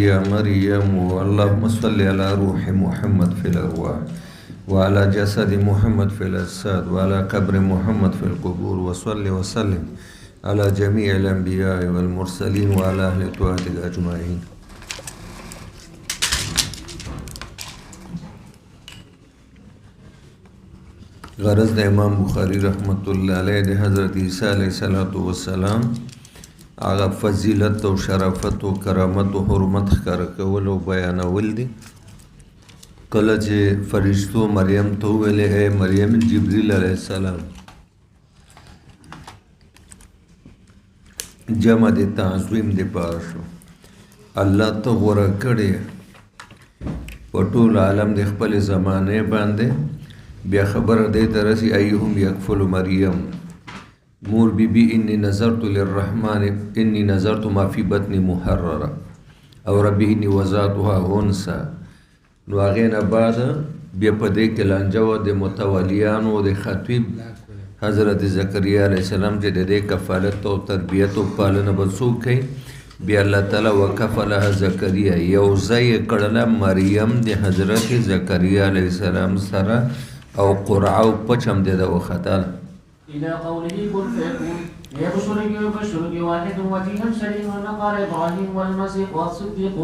يا مريم اللهم صل على روح محمد في الأرواح وعلى جسد محمد في الأجساد وعلى قبر محمد في القبور وصل وسلم على جميع الأنبياء والمرسلين وعلى أهل طاعتك أجمعين. غرض د امام بخاری رحمت الله علیه د حضرت عیسی علیه السلام هغه فضیلت او شرافت او کرامت او حرمت ښکاره کول او بیانول دي. کله چې فرشتو مریم ته وویلې اے مریم جبریل علیه السلام جمع د تعظیم د پاره شو الله ته غوره کړی په ټول عالم د خپل زمانه باندې بیا خبر دی ترسی ایهم یکفل مریم مور بی بی انی نظرت للرحمن انی نظرت ما فی بطن محرره او ربی انی وضعتها انثى. نو هغې نه بعد بیا په دې کې لانجه وه د متولیانو د خطیب حضرت زکریا علیه السلام چې د دې کفالت او تربیت او پالنه به څوک کوي. بیا الله تعالی وکفلها زکریا یو ځای یې کړله مریم د حضرت زکریا علیه السلام سره او قرعه او پچم دې د وختل الى قوله كن فيكون يبشرك ويبشرك واحد وجيها شريفا قال ابراهيم والمسيح والصديق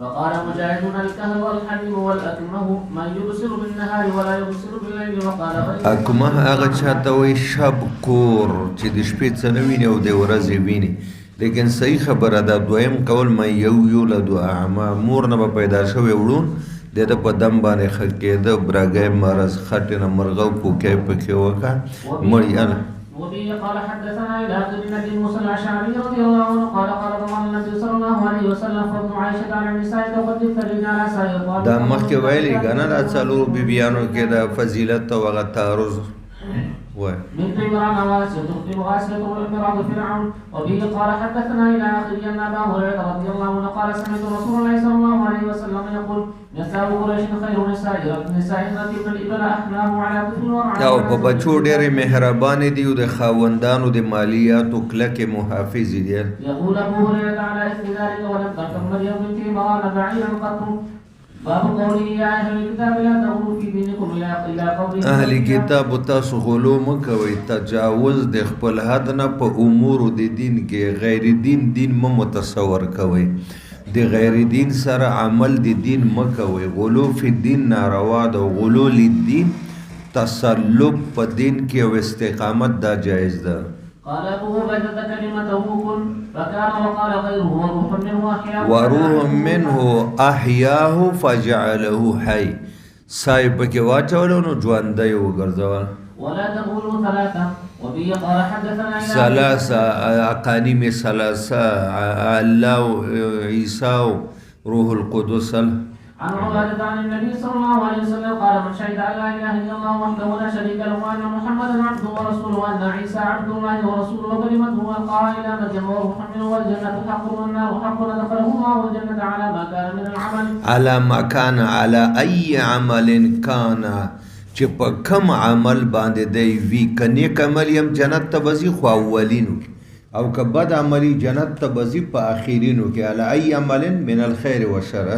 وقال مجاهد الكهل والحليم والاكمه من يبصر بالنهار ولا يبصر بالليل وقال اکمه هغه چاته وي شب کور چې د شپې څه نه ویني او د ورځې ویني. لیکن صحیح خبره ده دویم قول من یولد اعما مور نه به پیدا شوی وړون د ده په دم باندې ښه کېده برګی مرض خټې نه مرغه پوکی پکې وکړه مړي وبه قال حدثنا الى اخر النبي موسى الاشعري رضي الله عنه قال قال النبي صلى الله عليه وسلم فضل عائشه على النساء تقدم الرجال سائر دا مخکې ویلي کنه دا څلورو بیبیانو کې د فضیلت او هغه تعرض من عمران واسع تخطب غاسية وإمراض فرعون. وبه قال حدثنا إلى آخره أن أبا هريرة رضي الله عنه قال سمعت رسول الله صلى الله عليه وسلم يقول نساء قريش خير نساء التي الإبل أحلاه على طفل ورعاه. او په بچو ډېرې مهربانې دي او د خاوندانو د مالیاتو کلکې محافظ دي. يقول أبو هريرة على إثر ذلك ولم تركب مريم بنت عمران بعيرا قط. باب قوله يا اهل الكتاب لا تغلوا في دينكم الى قوله اهل کتاب تاسو غلو مکوئ تجاوز د خپل حد نه په امور د دین کې غیر دین مو متصور کوئ د غیر دین سره عمل د دین مکوئ. غلو فی الدین ناروا ده غلو للدین تسلب په دین کې او استقامت دا جایز ده. قال ابو عبيده كلمته كن فكان وقال غيره وروح منه احياه فجعله حي صاحب کې واچولو نو ژوندی وګرځول. ولا تقولوا ثلاثه. وبه قال حدثنا ثلاثه اقانيم ثلاثه الله عيسى روح القدس. عن عبادة عن النبي صلى الله عليه وسلم قال من شهد أن لا إله إلا الله وحده لا شريك له وأن محمدا عبده ورسوله وأن عيسى عبد الله ورسوله وكلمته ألقاها إلى مريم وروح منه والجنة حق والنار حق دخله الله الجنة على ما كان من العمل على ما كان على أي عمل كان چې په کوم عمل باندې دی وی کني عمل يم جنت ته بزي خو اولینو او که بد عملي جنت ته بزي په اخرینو کې على أي عمل من الخير والشر.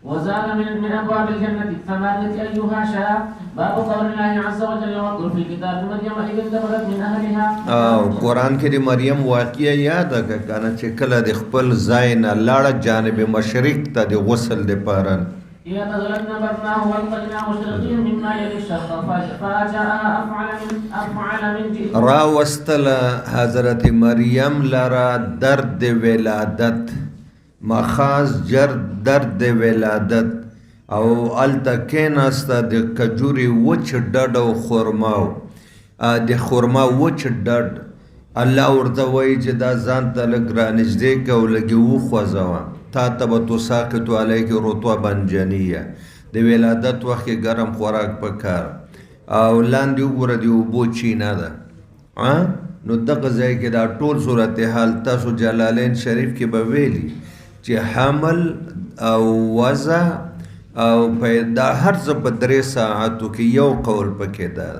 وزاد من ابواب الجنه الثمانيه ايها شاء. باب قول الله عز وجل واذكر في الكتاب مريم اذ انتبذت من اهلها. قرآن کې د مریم واقعه یاد کنه چې کله د خپل ځای نه لاړه جانب مشرق ته د غسل د پاره يتغلبن بطناه والقيناه شرقيا مما يلي الشرق فجاءها افعل من جئت را وستل حضرت مریم لرا درد ولادت مخاز درد ولادت او التکین است د کجوري وچ ډډ او خرماو د خرما وچ ډډ الله ورته وایي چې دا ځان ته لږ رانږدې که او لږې وخوځوه تا ته به تساقط علیک رطبا جنیه د ولادت وخت کې ګرم خوراک پکار او لاندې وګوره د اوبو چینه ده. نو دغه ځای کې دا ټول صورتحال تاسو جلالین شریف کې به ویلي چې حمل او وضع او پیدا هر څه په 3 ساعتو کې یو قول پکې ده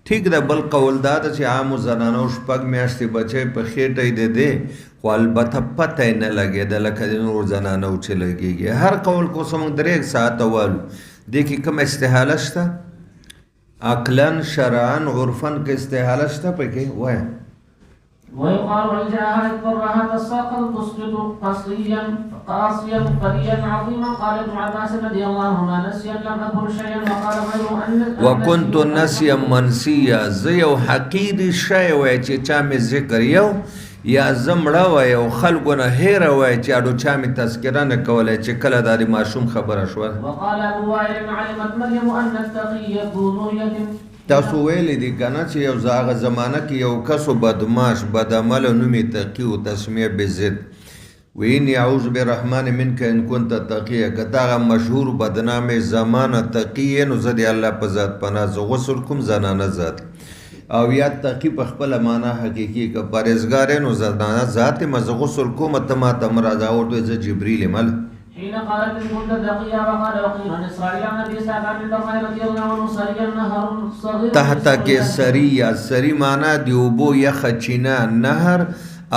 ټیک ده بل قول دا ده چې عامو زنانو شپږ میاشتې بچی په خېټه یې د دی خو البته پته یې نه لګېده لکه د نور زنانو چې لګېږي هر قول کو څه موږ 3 ساعته والو دې کې کوم استحاله شته عقلا شرعا عرفا کې استحاله شته پکې وایه ويقال إن جاءها اضطرها تساقط تسقط قصيا قريا عظيما قال ابن عباس رضي الله عنهما نسيا لم أذكر شيئا وقال غيره أن وكنت نسيا منسيا زه یو حقیري شی وای چې چا مې ذکر یو یا زمړه وای او خلکو نه هیره وای چې اډو چا مې تذکره نه کولی چې کله دا د ماشوم خبره شوه وقال أبو وائل علمت مريم أن التقي ذو ذرية تاسو ویلې دي که نه چې یو هغه زمانه کې یو کسو بدماش بدعمله نوم یې تقي و تسمیه بضد ویني اعوذ برحمن منک ان كنت تقیه که تا هغه مشهور بدنامې زمانه تقي یې نو زه د الله په ذات پناه زه غسل کوم زنانه ذات او یا تقي په خپله معنا حقیقي که پرهیزګار یې نو زنانه ذات یم زه غسل کوم ته ماته مه راځه ورته زه جبریل یم حين قالت إن كنت تقيا وقال وقيل عن إسرائيل عن أبي إسحاق عن البراء رضي الله عنه سريا نهر صغير تحت کې سری معنا دی اوبو یخه چینه نهر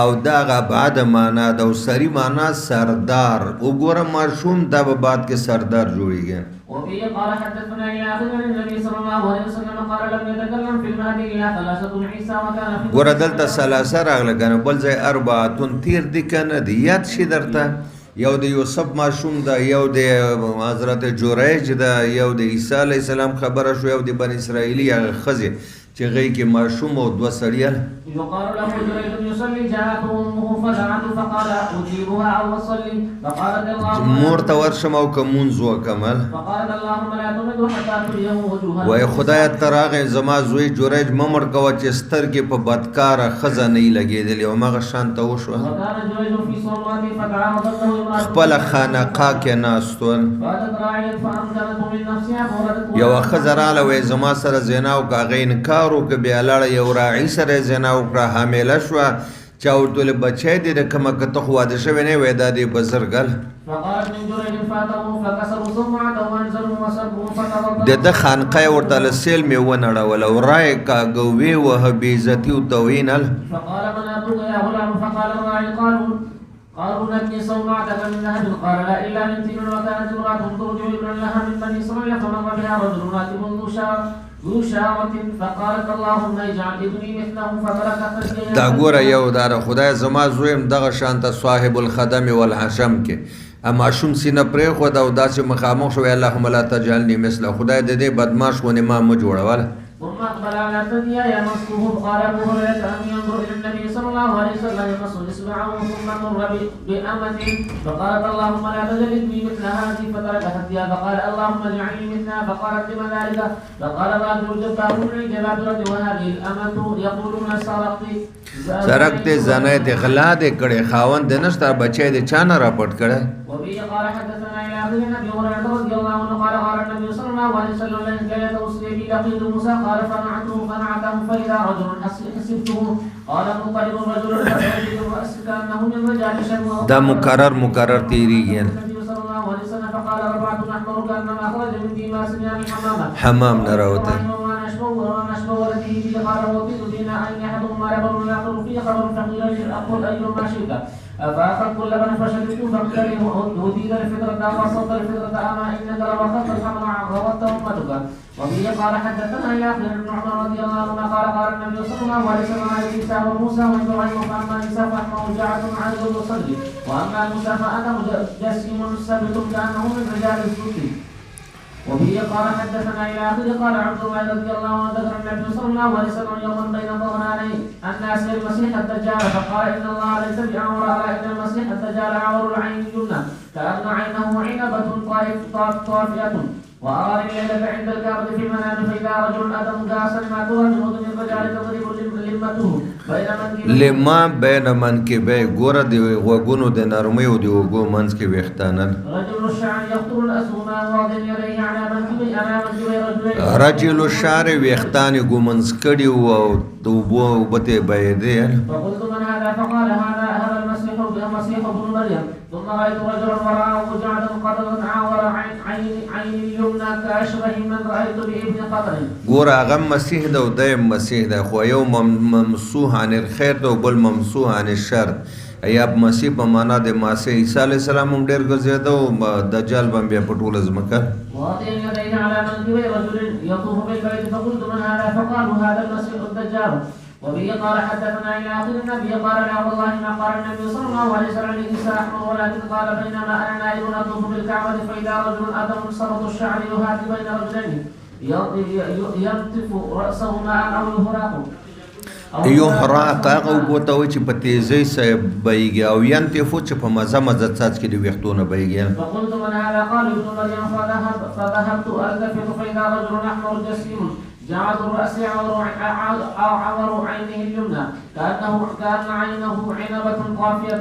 او دا بعد معنا د سری معنا سردار وګوره ماشوم دا به بعد کې سردار جوړیږي وفي قال حدثنا إلى آخر النبي صلى الله عليه وسلم قال لم يتكلم في المهدي إلا 3 عيسى وكان في ګوره دلته 3 راغله کنه بل ځای 4 تیر دي کنه دی یاد شي درته یو د یوسف ماشوم ده یو د حضرت جریج ده یو د عیسی علیه السلام خبره شو یو د بنی اسرائیلي هغه ښځې چې هغې کې ماشوم او 2 سړیان يقال له جريج يصلي جاءته امه فدعته فقال اجيبها او اصلي فقالت اللهم مور ته ورشم او که مونځ وکړم فقالت اللهم لا تمد حتى تريه وجوها وای خدایه ته راغې زما زوی جریج مه مړ کوه چې سترګې په بدکاره ښځه نه یې لګېدلې او همغه شان ته وشوه خپله خانقاه کې ناست ول یوه ښځه راغله وایي زما سره زنا وکړه هغه انکار وکړه بیا لاړه یو راعي سره یې زنا وکړه حامله شوه چا ورته ویل بچی دی د کومه که ته خو واده شوی نه وایي دا دی بزرګل د ده خانقه یې ورته له سیل مې ونړول او رایې کاږه ویې وهه بې عزتي ورته وینل قالوا نبني صومعتك من ذهب قال لا الا من تين وكانت امراه ترجع ابنا لها من بني اسرائيل فمر بها رجل راتب ذو شاوة فقالت اللهم اجعل ابني مثله فترك خشيه دا ګوره یو داره خدای زما زویم دغه شانته صاحب الخدم والحشم کې ماشوم سینه پرېښوده او داسې مخامخ شوی اللهم لا تجعلني مثله خدای د دې بدماش غوندې ما مه جوړوله ثم اقبل على ثديا يمسه قال ابو هريره ان ينظر الى النبي صلى الله عليه وسلم يمس اصبعه ثم مر بامه فقالت اللهم لا تجعلني مثل هذه فترك ثديا فقال اللهم اجعلني مثلها فقالت لما ذلك فقال الرجل جبار الجبابره وهذه الامه يقولون سرقت زنه د غلا د کړي خاوند د نشته بچی د چانه راپټ کړه وبه قال حدثنا الى اخر النبي هريره رضي الله عنه قال قال النبي صلى الله عليه وسلم لا يتوصي بي لقيت موسى قال فنعته فاذا رجل حسبته قال منقلب الرجل فيجد الراس كانه من رجال شمس دا مکرر تیریږي النبي صلى الله عليه وسلم فقال ربعت احمر كانما اخرج من ديماس يعني حمام نراوته ونشبه ولده به قال وطيت بنا ان احدهما لبن الاخر في خبر فقيل لي اقول ايهما شئت فاخذت اللبن فشربت فقيل لي وديد الفطره وصوت الفطره اما انك لوقفت الحمر غوت امتك وبه قال حدثنا الى اخر ابن عمر رضي الله عنهما قال قال النبي صلى الله عليه وسلم على عيسى وموسى وابراهيم فاما عيسى فاحمر جاعه عارض يصلي واما موسى فانا مجسم ثابت كانه من رجال السوق وبه قال حدثنا الى اخره قال عبد الله رضي الله عنه ذكر النبي صلى الله عليه وسلم يوما بين ظهراني الناس المسيح الدجال فقال ان الله ليس باعور على ان المسيح الدجال عور العين اليمنى كان عينه عنبه طافئه وارى الليله عند الكعبه في المنام فاذا رجل ادم داسا ما ترى من الرجال تضرب لمته لما بین منکبه ګوره د غوږونو د نرمۍ او د اوږو منځ کې ویښتانه رجل الشعر ویښتانې ګومنځ کړي وو او د اوبو اوبه ته یې بهېدې فقلت من هذا فقال هذا المسيح ابن مريم ثم رأيت رجلا وراءه وجعة قد عاور عين اليمنى كأشبه من رأيت بابن قطر. ګور هغه مسیح ده او دیم مسیح ده، خو یو ممسوح عن الخیر ده او بل ممسوح عن الشر. یا مسیح په معنا د ماسه عیسی علیه السلام هم ډېر ګرځېده او دجال به هم بیا په ټوله ځمکه. وأعطي يديه على منكبي رجل يطوف بالبيت فقلت من هذا؟ فقالوا هذا المسيح الدجال. وبه قال حدثنا إلى آخر النبي قال لا والله ما قال النبي صلى الله عليه وسلم ليس أحمر ولكن قال بينما أنا نائم أطوف بالكعبة فإذا رجل أتى منصبط الشعر يهادي بين رجلين ينتف رأسه ماء أو يهراق. یحراق هغه اوبو ته وایي چې په تیزۍ سره بهیږي او ینتفو چې په مزه مزه څاڅکي د ویښتو نه بهیږي. فقلت من هذا؟ قال ابن مريم فذهبت التفت فإذا رجل أحمر جسيم جعد الرأس عور عينه اليمنى كأن عينه عنبة قافية.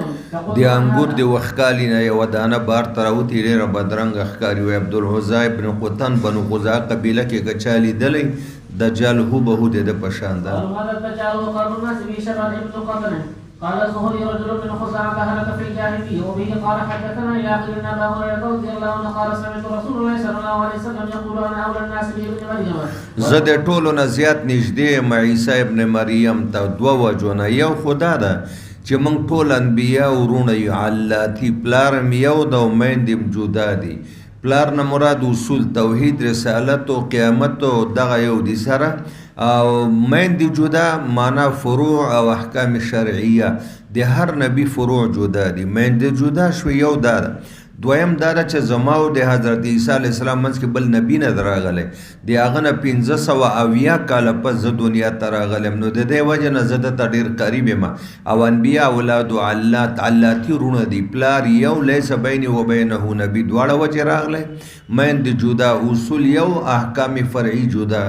د انګور د وښکالي نه یوه دانه بار ته راوتې ډېره بدرنګه ښکاري. وایي عبدالعزا ابن قطن بنو قزا قبیله کې که چا لیدلی دجال هو به هو د ده په شان ده. قال الزهري رجل من خزاعة هلك في الجاهلية. وبه قال حدثنا إلى آخر أن أبا هريرة رضي الله عنه قال سمعت رسول الله صلى الله عليه وسلم يقول أنا أولى الناس بابن مريم. زه د ټولو نه زیات نږدې یم عیسی ابن مریم ته دوه وجو نه. یو خو دا ده چې موږ ټول انبیا وروڼه یو، علاتي پلار م یو ده او میندې م جدا دي. پلار نه مراد اصول توحید رسالت او قیامت او دغه یو دي سره، او میندې جدا معنا فروع او احکام شرعیه د هر نبی فروع جدا دي. میندې جدا شو یو دا ده. دویم دا ده چې زما او د حضرت عیسی علیه السلام منځ کې بل نبی نه راغلی، د هغه نه 1570 کاله پس زه دنیا ته راغلم. نو د دې وجه نه زه دته ډېر قریب یم. او انبیا اولادو علاتي وروڼه دي، پلار یو لیس بیني و بینه نبی، دواړه وجې راغلی. میندې جدا، اصول یو، احکام فرعي جدا.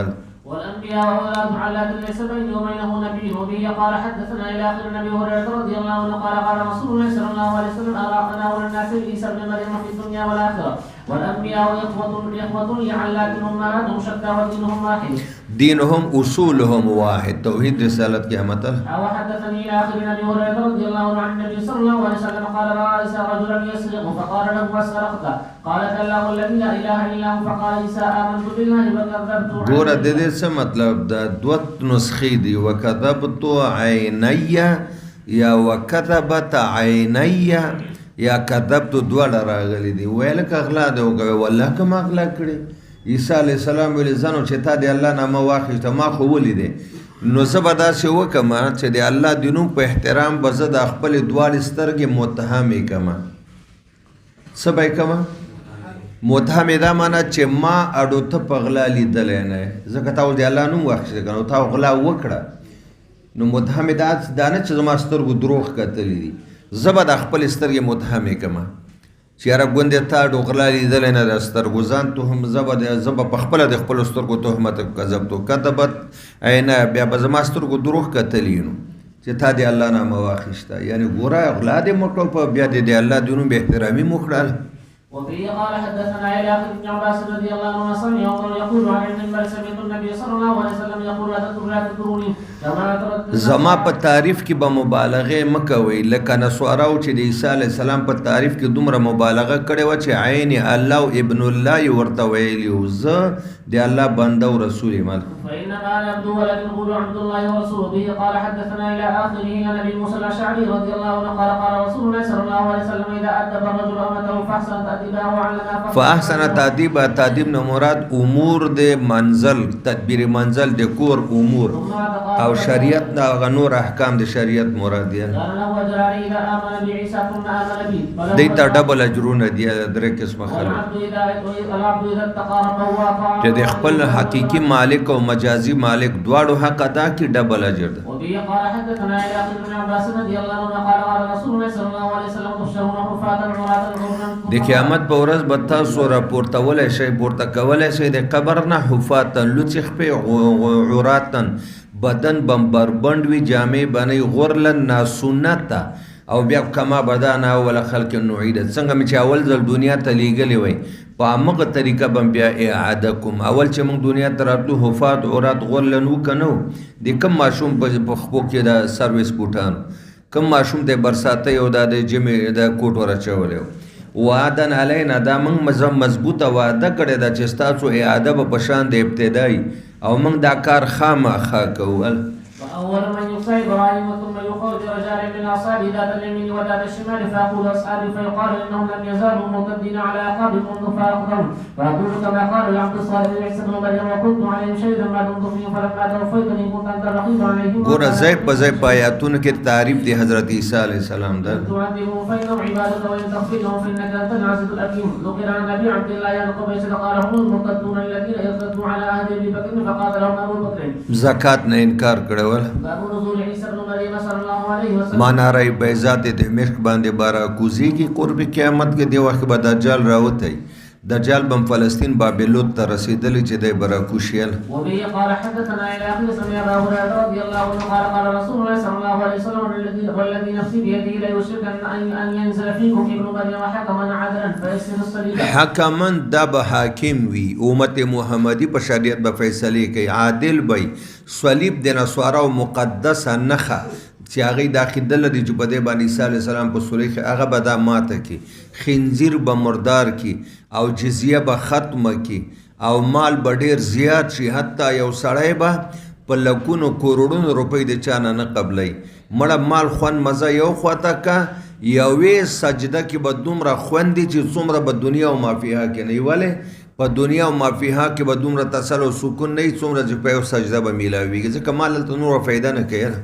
والأنبياء أولاد علات ليس بيني وبينه نبي. وبه قال حدثنا إلى آخر النبي هريرة رضي الله عنه قال قال رسول الله صلى الله عليه وسلم أراقنا أولى الناس عيسى ابن مريم في الدنيا والآخرة والأنبياء إخوة لعلات أمهاتهم شتى ودينهم واحد. دينهم أصولهم واحد، توحيد رسالة قيامة. وحدثني إلى آخر النبي هريرة رضي الله عنه عن النبي صلى الله عليه وسلم قال رأى عيسى رجلا يسرق فقال له أسرقت؟ قال كلا والذي لا إله إلا هو. فقال عيسى آمنت بالله وكذبت. ګوره د دې څه مطلب ده؟ دوه نسخې دي، وکذبت عینی یا وکذبت عینی یا کذبت دواړه راغلي دي. ویل که اغلا دی وکوي والله که ما اغلا کړې. عیسی علیه السلام ویلې ځانو چې تا د الله نامه واخیسته ما خو ولیدې، نو زه به داسې وکړم چې د الله د نوم په احترام به زه د خپلې دواړې سترګې متهمې کړم. څه به یې کړم؟ متهمې دا معنی چې ما اډو ته په غلا لیدلی نه یې، ځکه تا اوس د الله نوم واخیسته که نو تا غلا وکړه، نو متهمې دا نه چې زما سترګو دروغ کتلی دي. زه به د خپلې سترګې متهمې کړم چې یاره ګوندې تا اډو غلا لیدلی نه د سترګو، ځان تهم زه به په خپله د خپلو سترګو تهمت کذبتو کذبت عینه، بیا به زما سترګو دروغ کتلی نو چې تا د الله نامه واخیسته. یعنې ګوره غلا دې مو کړه، په بیا دې د الله د نوم بې احترامي مو کړله. وفيه قال حدثنا إلى آخر ابن عباس رضي الله عنه سمع يقول عن المنبر سمعت النبي صلى الله عليه وسلم يقول لا تذكروني كما تردد. زما په تعریف کې به مبالغه مکوئ، لکه نصاراو چې د عیسی علیه السلام په تعریف کې دومره مبالغه کړې وه چې عین الله او ابن الله یې ورته ویلي و. زه د الله بنده او رسول یم. فإنما أنا عبد ولكن قولوا عبد الله ورسوله. به قال حدثنا إلى آخره عن أبي موسى الأشعري رضي الله عنه قال قال رسول الله صلى الله عليه وسلم إذا أدب الرجل أمته فأحسن تأديبها وعلمها فأحسن تأديبها. تأديب نه مراد امور د منزل، تدبیر منزل د کور امور، او شریعت نه هغه نور احکام د شریعت مراد دي. دې ته ډبل اجرونه دي، درې قسمه خلک چې د خپل حقیقي مالک او مجازي مالک دواړو حق ادا کړي، ډبل اجر ده. د قیامت په ورځ به تاسو راپورتولی شئ، پورته کولی شئ د قبر نه حفاتن، لوڅې خپې، عوراتن، بدن بربند وي، جامې بنئ، غرلن ناسنته، او بیا کما بدانا اول خلق نعیده. څنګه مې چې اول ځل دنیا ته لیږلی وی په همغه طریقه به بیا اعاده کوم. اول چې موږ دنیا ته راتلو حفات عورات غرلن وو که نه و، د کوم ماشوم په خپو کې د سرویس بوټانو کم ماشوم ته برساته یو دا د جمع د کوټ ورچولی وعدن علینا دا موږ مضبوطه وعده کړې ده چې ستاسو اعاده به په شان د ابتدایي او موږ دا کار خامخا کوو. وأول من يقصى إبراهيم ثم يخرج رجال من أصحابه ذات اليمين وذات الشمال فيقول أصحابي فيقال إنهم لم يزالوا مرتدين على أعقابهم منذ فأخذهم فأقول كما قال العبد الصالح عيسى بن مريم وكنت عليهم شهيدا ما دمت فيهم فلما توفيتني كنت أنت الرقيب عليهم. ګوره ځای په ځای په آیاتونو کې تعریف دی حضرت عیسی علیه السلام ده. تعذبهم فإنهم عبادك وإن تغفر لهم فإنك أنت العزيز الحكيم. ذكر عن أبي عبد الله يعقوب إذ قال هم المرتدون الذين ارتدوا على عهد أبي بكر فقاتلهم أبو بكر. زکات نه انکار کړو. مانا رای بیزات دمشق باندې بارا کوزی کی قرب قیامت کې دی وخت به دجال راوتی دجال بم فلسطین بابلوت ته رسیدلی چې دی برا کوشیل. وبه قال حدثنا الى اخر سمع ابو هريره رضي الله عنه قال قال رسول الله صلى الله عليه وسلم والذي نفسي بيده لا يشرك ان ينزل فيكم ابن مريم حكما عدلا فيسر الصليب. حكما دب حاکم وی امت محمدی په شریعت به فیصله کوي عادل وي صلیب د نصارا مقدس نخه چې هغه داخله دي چې په دې باندې عیسی علیه السلام په صلیخ هغه به دا ماته کی خنزیر به مردار کی او جزیه به ختمه کی او مال به ډیر زیات شي حتی یو سړی به په لکونو کروڑونو روپۍ د چانه نه قبلای مړه مال خوان مزه یو خواته کا یوې سجده کې به دومره خوندي چې څومره به دنیا او مافیها کې نه ولې په دنیا او مافیها کې به دومره تسل او سکون نه څومره چې په یو سجده به میلاویږي ځکه مال ته نور فایده نه کوي.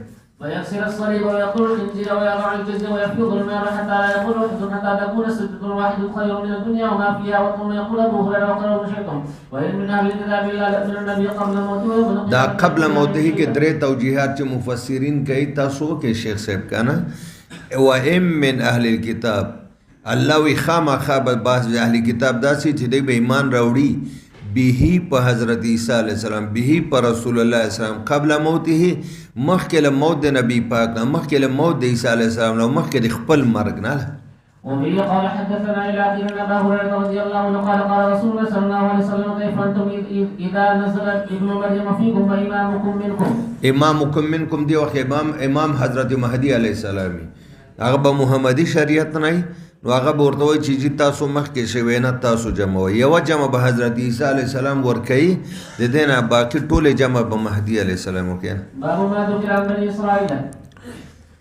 ويكسر الصليب ويقول الخنزير ويضع الجزء ويفيض النار حتى لا يقول واحد حتى تكون السجدة الواحد خير من الدنيا وما فيها ثم يقول ابو هريره وقال شيخكم وان من اهل الكتاب الا يؤمن النبي قبل موته. دا قبل موته کې درې توجیهات چې مفسرین کوي تاسو کې شیخ صاحب کنه وان من اهل الكتاب الله وی خامخا بعض اهل کتاب داسې چې دوی به ایمان راوړي به په حضرت عیسی علیه السلام به په رسول الله السلام قبل موته مخکې له موت د نبی پاک نه مخکې له موت د عیسی علیه السلام نه مخکې د خپل مرګ نه. وبه قال حدثنا الى اخر ابا هريره رضي الله عنه قال قال رسول الله صلى الله عليه وسلم كيف انتم اذا نزل ابن مريم فيكم فامامكم منكم دی وخت امام حضرت مهدی علیه السلام هغه به محمدي شریعت نه نو هغه به ورته وایي چې تاسو مخکې شوی نه تاسو جمع وایي یوه جمع به حضرت عیسی علیه السلام ورکوي د دې نه باقي ټولې جمع به مهدي علیه السلام وکړي. باب ما ذکر عن بني اسرائیل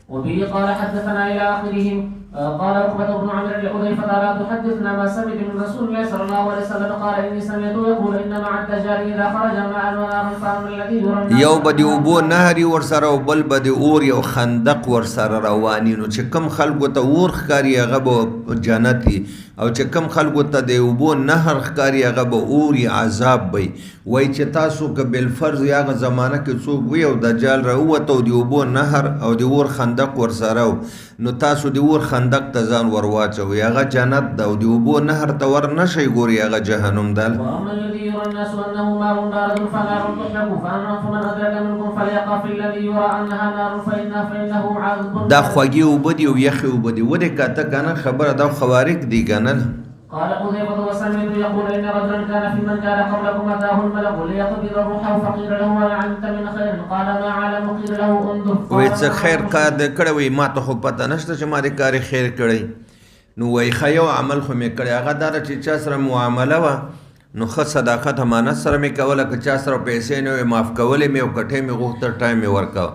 وبه قال حدثنا الى اخرهم قال عقبة بن عمرو لحذيفة لا تحدثنا ما سمعت من رسول الله صلى الله عليه وسلم قال اني سمعت يقول ان مع الدجال اذا خرج ماء ونار فمن الذي يرى یو بدی اوبو نهري ورسره او بل بدی اور یو خندق ورسره رواني نو چې کم خلکو ته اور ښکاري هغه به جنتي او چې کم خلکو ته د اوبو نهر ښکاري هغه به اور عذاب وي وای چې تاسو که بالفرض هغه زمانه کې څوک وي او دجال راووته او د اوبو نهر او د اور خندق ورسره نو تاسو د اور خندق ته ځان ورواچوي هغه جنت ده او د اوبو نهر ته ور نشئ ګوري هغه جهنم ده. واما الذي يرى الناس انه ماء بارد فنار تحرق فمن ادرك منكم فليقع في الذي يرى انها نار فانه عذب. دا خوږې اوبه دي او یخې اوبه دي ودې کاته کنه خبره دا خوارق دي کنه. قال حذيفة وسمعت يقول ان رجلا كان في من كان قبلكم اتاه الملك ليقبض روحه فقيل له ما علمت من خير قال ما علم قيل له انظر. وای څه خیر کار دې کړی وای ما ته خو پته نشته چې ما دې کار خیر کړی نو وای خیو عمل خو مې کړی هغه دا چې چا سره معامله وه نو ښه صداقت امانت سره مې کوله که چا سره پیسې نه وې معاف کولې مې او کټۍ مې غوښته ټایم مې ورکوه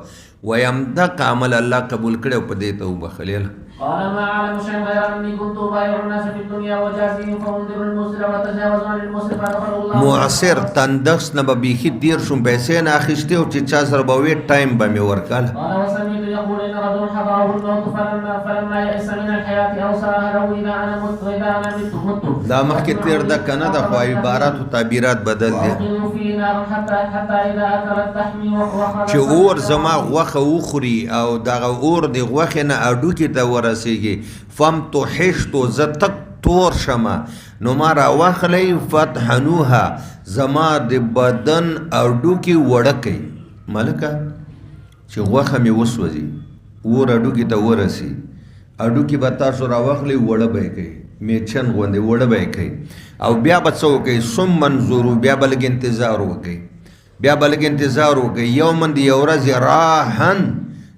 وای همدغه عمل الله قبول کړی او په دې ته وبخلې. قال ما اعلم شيئا غير اني كنت ابايع الناس في الدنيا وجازيهم فانذر المسر وتجاوز عن المسر فغفر الله. معاصر تندخس نه به بیخي دیر شوم پیسې نه اخیستې او چې چا سره به وې ټایم به مې ورکاله. قال وسمعت يقول ان رجل حضره الموت فلما يئس من الحياه اوصاها له اذا انا مت واذا انا مت. دا مخکې تیر ده کنه د خو عبارات او تعبیرات بدل دي. حتى اذا اكلت تحمي وخرج چې اور زما غوښه وخوري او دغه اور د غوښې نه اډوکې ته رسیږي فم تو حشتو زتک تور شمه نو ما را واخلی فتحنوها زما د بدن اډوکی وړکی ملکه چې غوښه مې وسوځي اور اډوکی ته ورسی اډوکی به تاسو را واخلی وړه به کوي میچن غوندې وړه به کوي او بیا به څه وکوي ثم انظروا بیا به لږ انتظار وکوي بیا به لږ انتظار وکوي یومن د یو ورځې راحن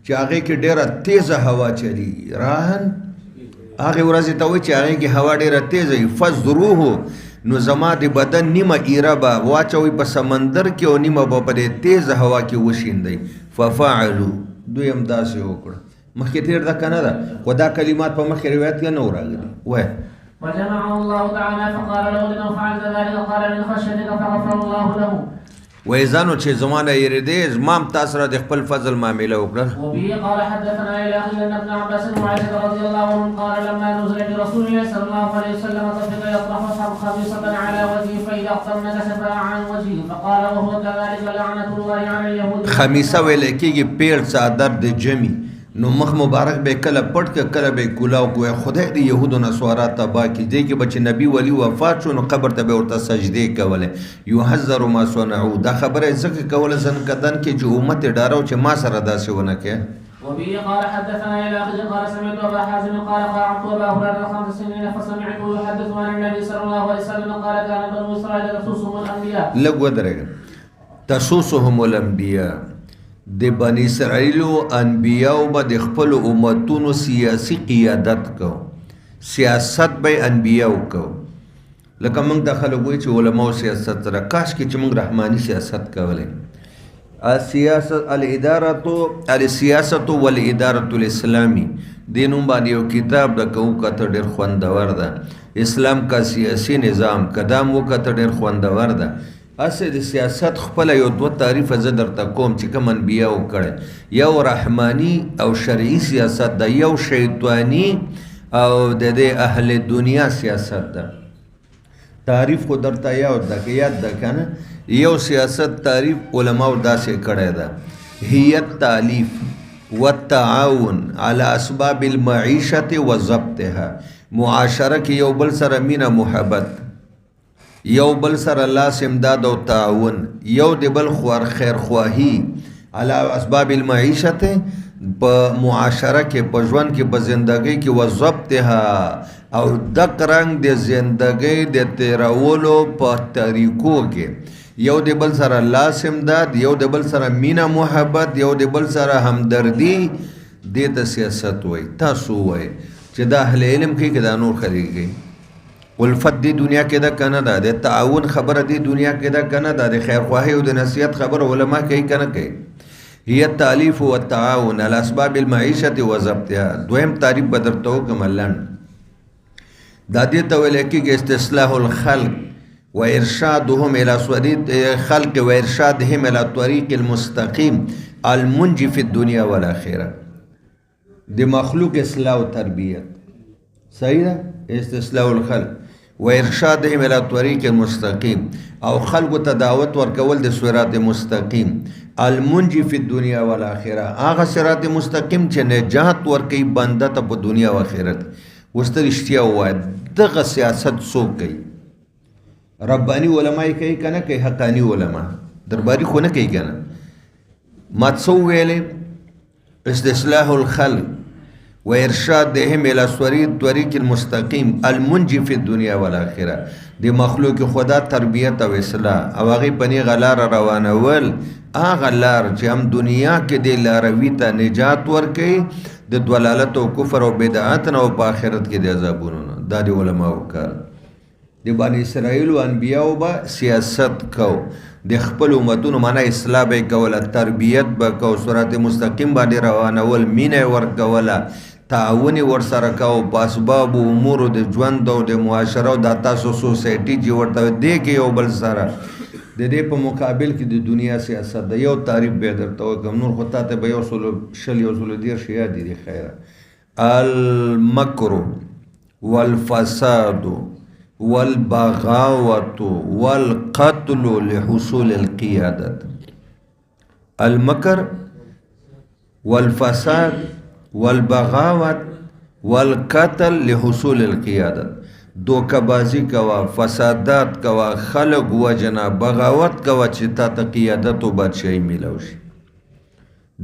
چې هغې کې ډېره تیزه هوا چلی راهن هغې ورځې ته وایي چې هغې کې هوا ډېره تیزه وي فضروه نو زما د بدن نیمه ایره به واچوئ په سمندر کې او نیمه به په دې تیزه هوا کې وشیندئ ففعلو دوی هم داسې وکړه مخکې تېر ده که نه ده خو دا کلمات په مخکې روایت کې نه راغلي وایه فجمعه الله تعالى فقال له لما فعلت ذلك قال من خشيتك فغفر الله له وایزانو چې زمانه یریدې زمام تاسو را د خپل فضل معامله وکړه وبه قال حدثنا الى اخي ان ابن عباس وعائشه رضي الله عنهم قال لما نزل برسول الله صلى الله عليه وسلم طفق يطرح خميصه على وجهه فاذا اقترن كشفها عن وجهه فقال وهو كذلك لعنه الله على اليهود خمیسه ویل کېږي پیړ څادر د جمی نو مخ مبارک به کله پټ که کله به کولاو کوی خدای د یهودو نصارا تبا کی دی کې بچ نبی ولی وفات شو نو قبر ته به ورته سجدي کوله یحذر ما صنعوا دا خبره ځکه کوله ځن کدن کې چې امت ډارو چې ما سره داسې ونه کې وبه قال حدثنا الى اخي قال سمعت ابا حازم قال قرات ابا هريره 5 سنين فسمعته يحدث عن النبي صلى الله عليه وسلم قال كان بنو اسرائيل تسوسهم الانبياء لګ ودرېږه تسوسهم الانبياء د بنی اسرائیلو انبیاو به د خپل امتونو سیاسی قیادت کو سیاست به انبیاو کو لکه موږ د خلک وایي چې علماو سیاست سره کاش کې چې موږ رحماني سیاست کولی السیاست والادارة الاسلامی دې نوم باندې یو کتاب د کو کته ډېر خوندور ده اسلام کا سیاسی نظام قدم وکته ډېر خوندور ده اسه د سیاست خپل یو دوه تعریف زه درته کوم چې کوم انبیاء وکړي یو رحمانی او شرعي سیاست ده یو شیطانی او د اهل دنیا سیاست ده تعریف خو درته یاد ده کنه یو سیاست تعریف علماء داسې کړی ده هي التالیف والتعاون على اسباب المعیشة وضبطها معاشره کې یو بل سره مینه محبت یو بل سره لاس امداد او تعاون یو د بل خور خیر خواهی علی اسباب المعیشت په معاشره کې په ژوند کې په زندګۍ کې وضبطها او دک رنگ د زندګۍ د تیرولو په طریقو کې یو د بل سره لاس امداد یو د بل سره مینا محبت یو د بل سره همدردی دې ته سیاست وای تاسو وای چې دا اهل علم کې دا نور خریږي الفت دی دنیا کې دا کنه ده د تعاون خبره دی دنیا کې دا کنه ده د خیر خواهی او د نصیحت خبره علما کوي کنه کوي هي التالیف والتعاون على اسباب المعیشة وضبطها دویم تعریف بدرته کوملن دا دې ته ویل کېږي استصلاح الخلق وارشادهم الى سدید خلق وارشادهم الى الطريق المستقيم المنجي في الدنيا والاخره د مخلوق اصلاح او تربیت صحیح ده استصلاح الخلق وارشادهم الى الطريق المستقيم او خلق تداوت ورکول د صراط مستقیم المنجي في الدنيا والاخره هغه صراط مستقیم چې نجات ورکي بنده ته په دنیا او آخرت وستر اشتیا وای دغه سیاست سو کوي ربانی علماء کوي کنه کوي حقانی علماء درباری خو نه کوي کنه ما څو ویلې استصلاح الخلق وارشادهم الى الطريق المستقيم المنجي في الدنيا والاخره د مخلوق خدا تربیت او اصلاح او هغه پنی غلار روانول هغه لار چې هم دنیا کې د لاروي ته نجات ورکي د ضلالت او کفر او بدعت او په آخرت کې د عذابونو د علماء وکړ د بنی اسرائیل او انبیاء با سیاست کو د خپل امتونو معنا اصلاح به کوله تربیت به کو صراط مستقیم باندې روانول مینه ورکوله تعاون ورسره کو په اسباب امور د ژوند او د معاشره او د تاسو سوسایټي چې ورته دی کې یو بل سره د دې په مقابل کې د دنیا سیاست د یو تعریف به درته کوم نور خو ته به یو شل یو سلو دیر شیا دي خیره المکر والفساد والبغاوة والقتل لحصول القيادة المكر والفساد والبغاوة والقتل لحصول القيادة دوکبازی کوا فسادات کوا خلق وجنا بغاوت کوا چې تا ته قیادت او بادشاہي ملوشي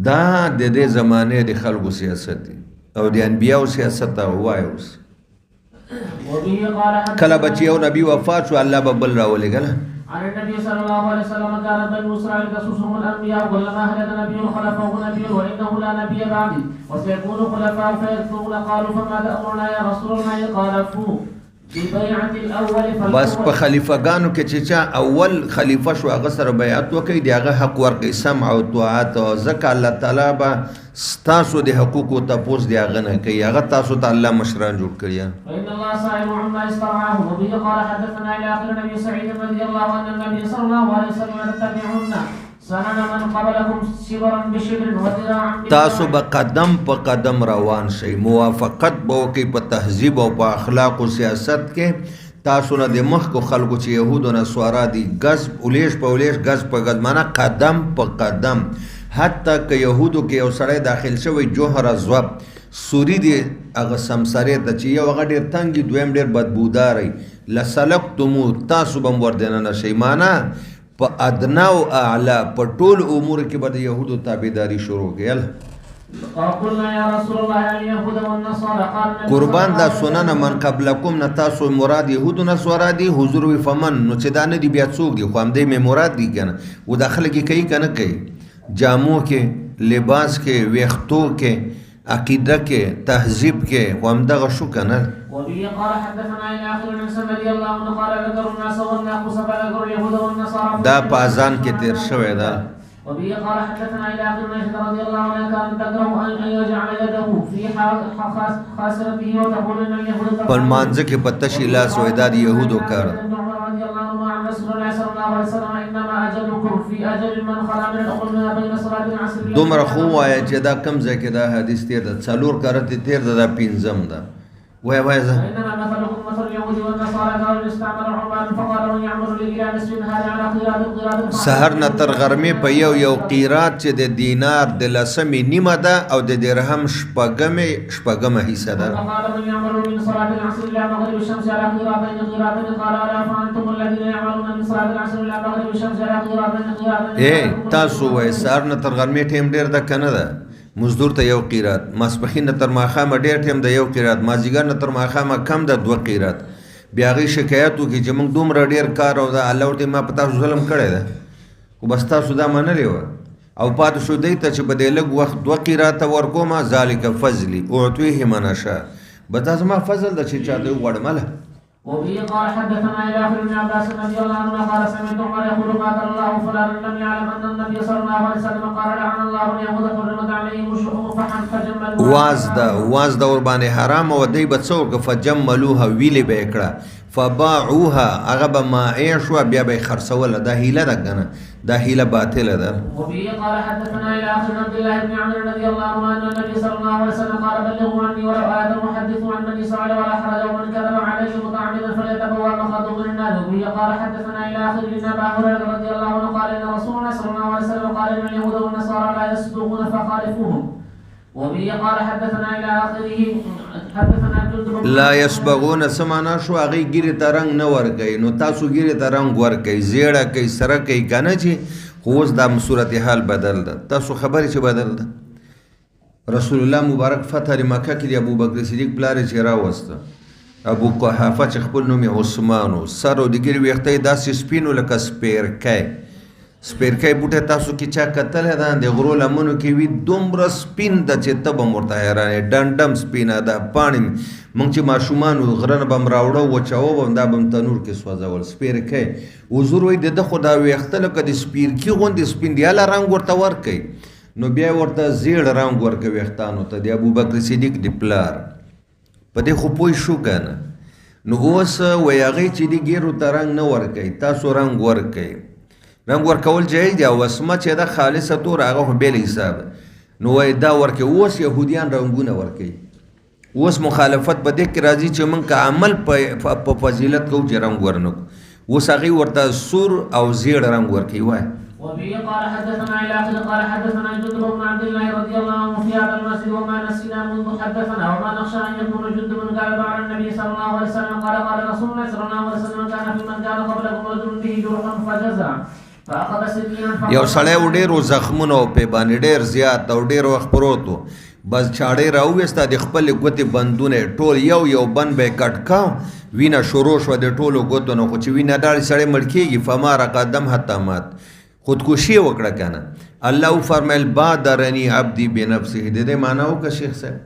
دا د دې زمانه د خلقو سیاست او د انبیاو سیاست وایوس کله بچ یو نبی وفات شو الله به بل راولېږل عن النبي صلى الله عليه وسلم كان بنو اسرائيل تسوسهم الانبياء كلما هلك نبي خلفه نبي وانه لا نبي بعدي وسيكون خلفاء فيكفرون قالوا فما تامرنا يا رسول الله قال فو ببيعة الاول بس په خلیفګانو کې چې چا اول خلیفہ شو هغه سره بیعت وکړي دی هغه حق ورکړي سمع او طاعت او ځکه الله تعالی به ستاسو د حقوقو تپوس دی هغه نه کوي هغه تاسو ته الله مشران جوړ کړی فإن الله صائم عما استرعاه وبه قال حدثنا إلى آخر النبي سعيد رضي الله عنه النبي صلى الله عليه وسلم تتبعون سنن من قبلكم شبرا بشبر وذراعا تاسو به قدم په قدم روان شئ موافقت به وکړئ په تهذیب او په اخلاق او سیاست کې تاسو نه د مخکو خلکو چې یهود او نصارا دي غز اولیش په اولیش غز په غز معنا قدم په قدم حتی که یهودو کې یو سړی داخل شوی جوهر ازوب سوری دی هغه سمسرې ته چې یو هغه ډېر تنګي دویم ډېر بدبوداری لسلکتمو تاسو به هم وردننه نشئ معنا په ادنا او اعلی په ټول امور کې به د یهودو تابعداري شروع کړي قلنا يا رسول الله اليهود والنصارى قال قربان دا سنن من قبلکم نه تاسو مراد یهود و نصارا دي حضور وی فمن نو چې دا نه دي بیا څوک دي خو هم دې مې مراد دي کنه و داخله کې کوي کنه کوي جامو کې لباس کې ویختو کې عقیده کې تهذیب کې خو هم دغه شو کنه وبه قال حدثنا الى اخر الانسان رضي الله عنه قال ذكر الناس والناقص فذكر اليهود والنصارى دا په اذان کې تیر شوی دا وبه قال حدثنا الى اخر الانسان رضي الله عنه كان تكره ان يجعل يده في خاسرته وتقول ان اليهود پر مانځ کې پتش لاس وای دا د یهودو کار رضي الله عنه عن رسول الله صلى الله عليه وسلم انما اجلكم في اجل من خلا من الامم بين صلاه العصر دومره خو وای چې دا کم ځای کې دا حدیث تیر ده څلور کارته تیر ده دا پنځم ده وای زه انما مثلكم مثل اليهود والنصارى قالوا استعمل عمال فقال من يعمل الى نصف هذا على قيرات سحر نه تر غرمې په یو قیرات چې د دینار د لسمې نیمه ده او د درهم شپږمه حصہ ده قال من يعمل من صلاه العصر الى مغرب الشمس على قيرات قال الا فانتم الذين يعملون من صلاه العصر الى مغرب الشمس على قيرات تاسو وای سحر نه تر غرمې ټیم ډیر ده کنه ده مزدور ته یو قیرات ماسپخین تر ماخامه ډیر ټیم د یو قیرات مازیګر نه تر ماخامه کم د دوه قیرات بیا غي شکایت وکي چې موږ دومره ډیر کار او د الله ورته ما پتا ظلم کړی ده خو بس تاسو دا منلی و او پات شو دی ته چې په دې لږ وخت دوه قیرات ورکوم ذالک فضلی اعطیه من اشاء بتا زما فضل د چې چاته وړمله وبه قال حدثنا الى اخر ابن عباس رضي الله عنه قال سمعت عمر يقول قاتل الله فلان لم يعلم ان النبي صلى الله عليه وسلم قال لعن الله اليهود حرمت عليهم الشحوم فجملوها واز د ور باندې حرام او دی بڅو فجملوها ویلی به کړه فباعوها هغه به ما شو بیا به خرڅول دا هیله ده کنه دا هیله باطله ده وبه قال حدثنا الى اخر عبد الله بن عمرو رضي الله عنه ان النبي صلى الله عليه وسلم قال بلغوا عني ولو آية المحدث عن بني اسرائيل ولا حرج ومن كذب عليه متعمدا فليتبوأ مقعده من النار وبه قال حدثنا الى اخر ان ابا هريره رضي الله عنه قال ان رسول الله صلى الله عليه وسلم قال ان اليهود والنصارى لا يصدقون فخالفوهم وبه قال حدثنا الى اخره حدثنا جندب لا يسبغون سمانا شو هغه ګيري ترنګ نه ور کوي نو تاسو ګيري ترنګ ور کوي زیړه کوي سره کوي کنه چې خو اوس د صورتحال بدل ده تاسو خبرې چې بدل ده رسول الله مبارک فتح مکه کې ابو بکر صدیق پلار چې راوسته ابو قحافه چې خپل نوم عثمان سر او د ګيري وختې داسې سپینو لکه سپیرکای بوټه تاسو کې چا قتل ده د غرو لمنو کې وی دومره سپین د چې تب مرته حیرانه ډنډم سپینا ده پانی مونږ چې ماشومان غرن بم راوړو وچاو بم دا بم تنور کې سوځول سپیرکای حضور وی د خدا وختل کدي سپیرکی غوندې سپین دی اله رنگ ورته ور کوي نو بیا ورته زیړ رنگ ور کوي وختانو ته د ابو بکر صدیق دی پلار په دې خو پوي شو کنه نو اوس ویاغي چې دی ګیرو ترنګ نه ور کوي تاسو رنگ ور کوي رنگ ورکول جایز دی او وسمه چې دا خالصه تور هغه به حساب نو وای دا ورکه اوس يهوديان رنگونه ورکي اوس مخالفت به د کې راځي چې من کا عمل په فضیلت کو چې رنگ ورنو اوس هغه ورته سور او زیړ رنگ ورکي وای وبه قال حدثنا الى اخر قال حدثنا جندب بن عبد الله رضي الله عنه في هذا المسجد وما نسينا منذ حدثنا وما نخشى ان يكون جندب قال على النبي صلى الله عليه وسلم قال رسول الله صلى الله عليه وسلم كان في من كان قبلكم رجل به جرح فجزع یو سړی ډېر زخمونه په باندې ډېر زیات او ډېر وخت پروت بس چاړې راوویسته د خپلې ګوتې بندونه ټول یو بند به یې کټ کا وینه شروع شوه د ټولو ګوتو نه خو چې وینه ډاړې سړی مړ کېږي فما رقدم حتی مات خودکشي وکړه که نه الله وفرمیل بادرني عبدي بنفسه د دې معنا وکړه شیخ صاحب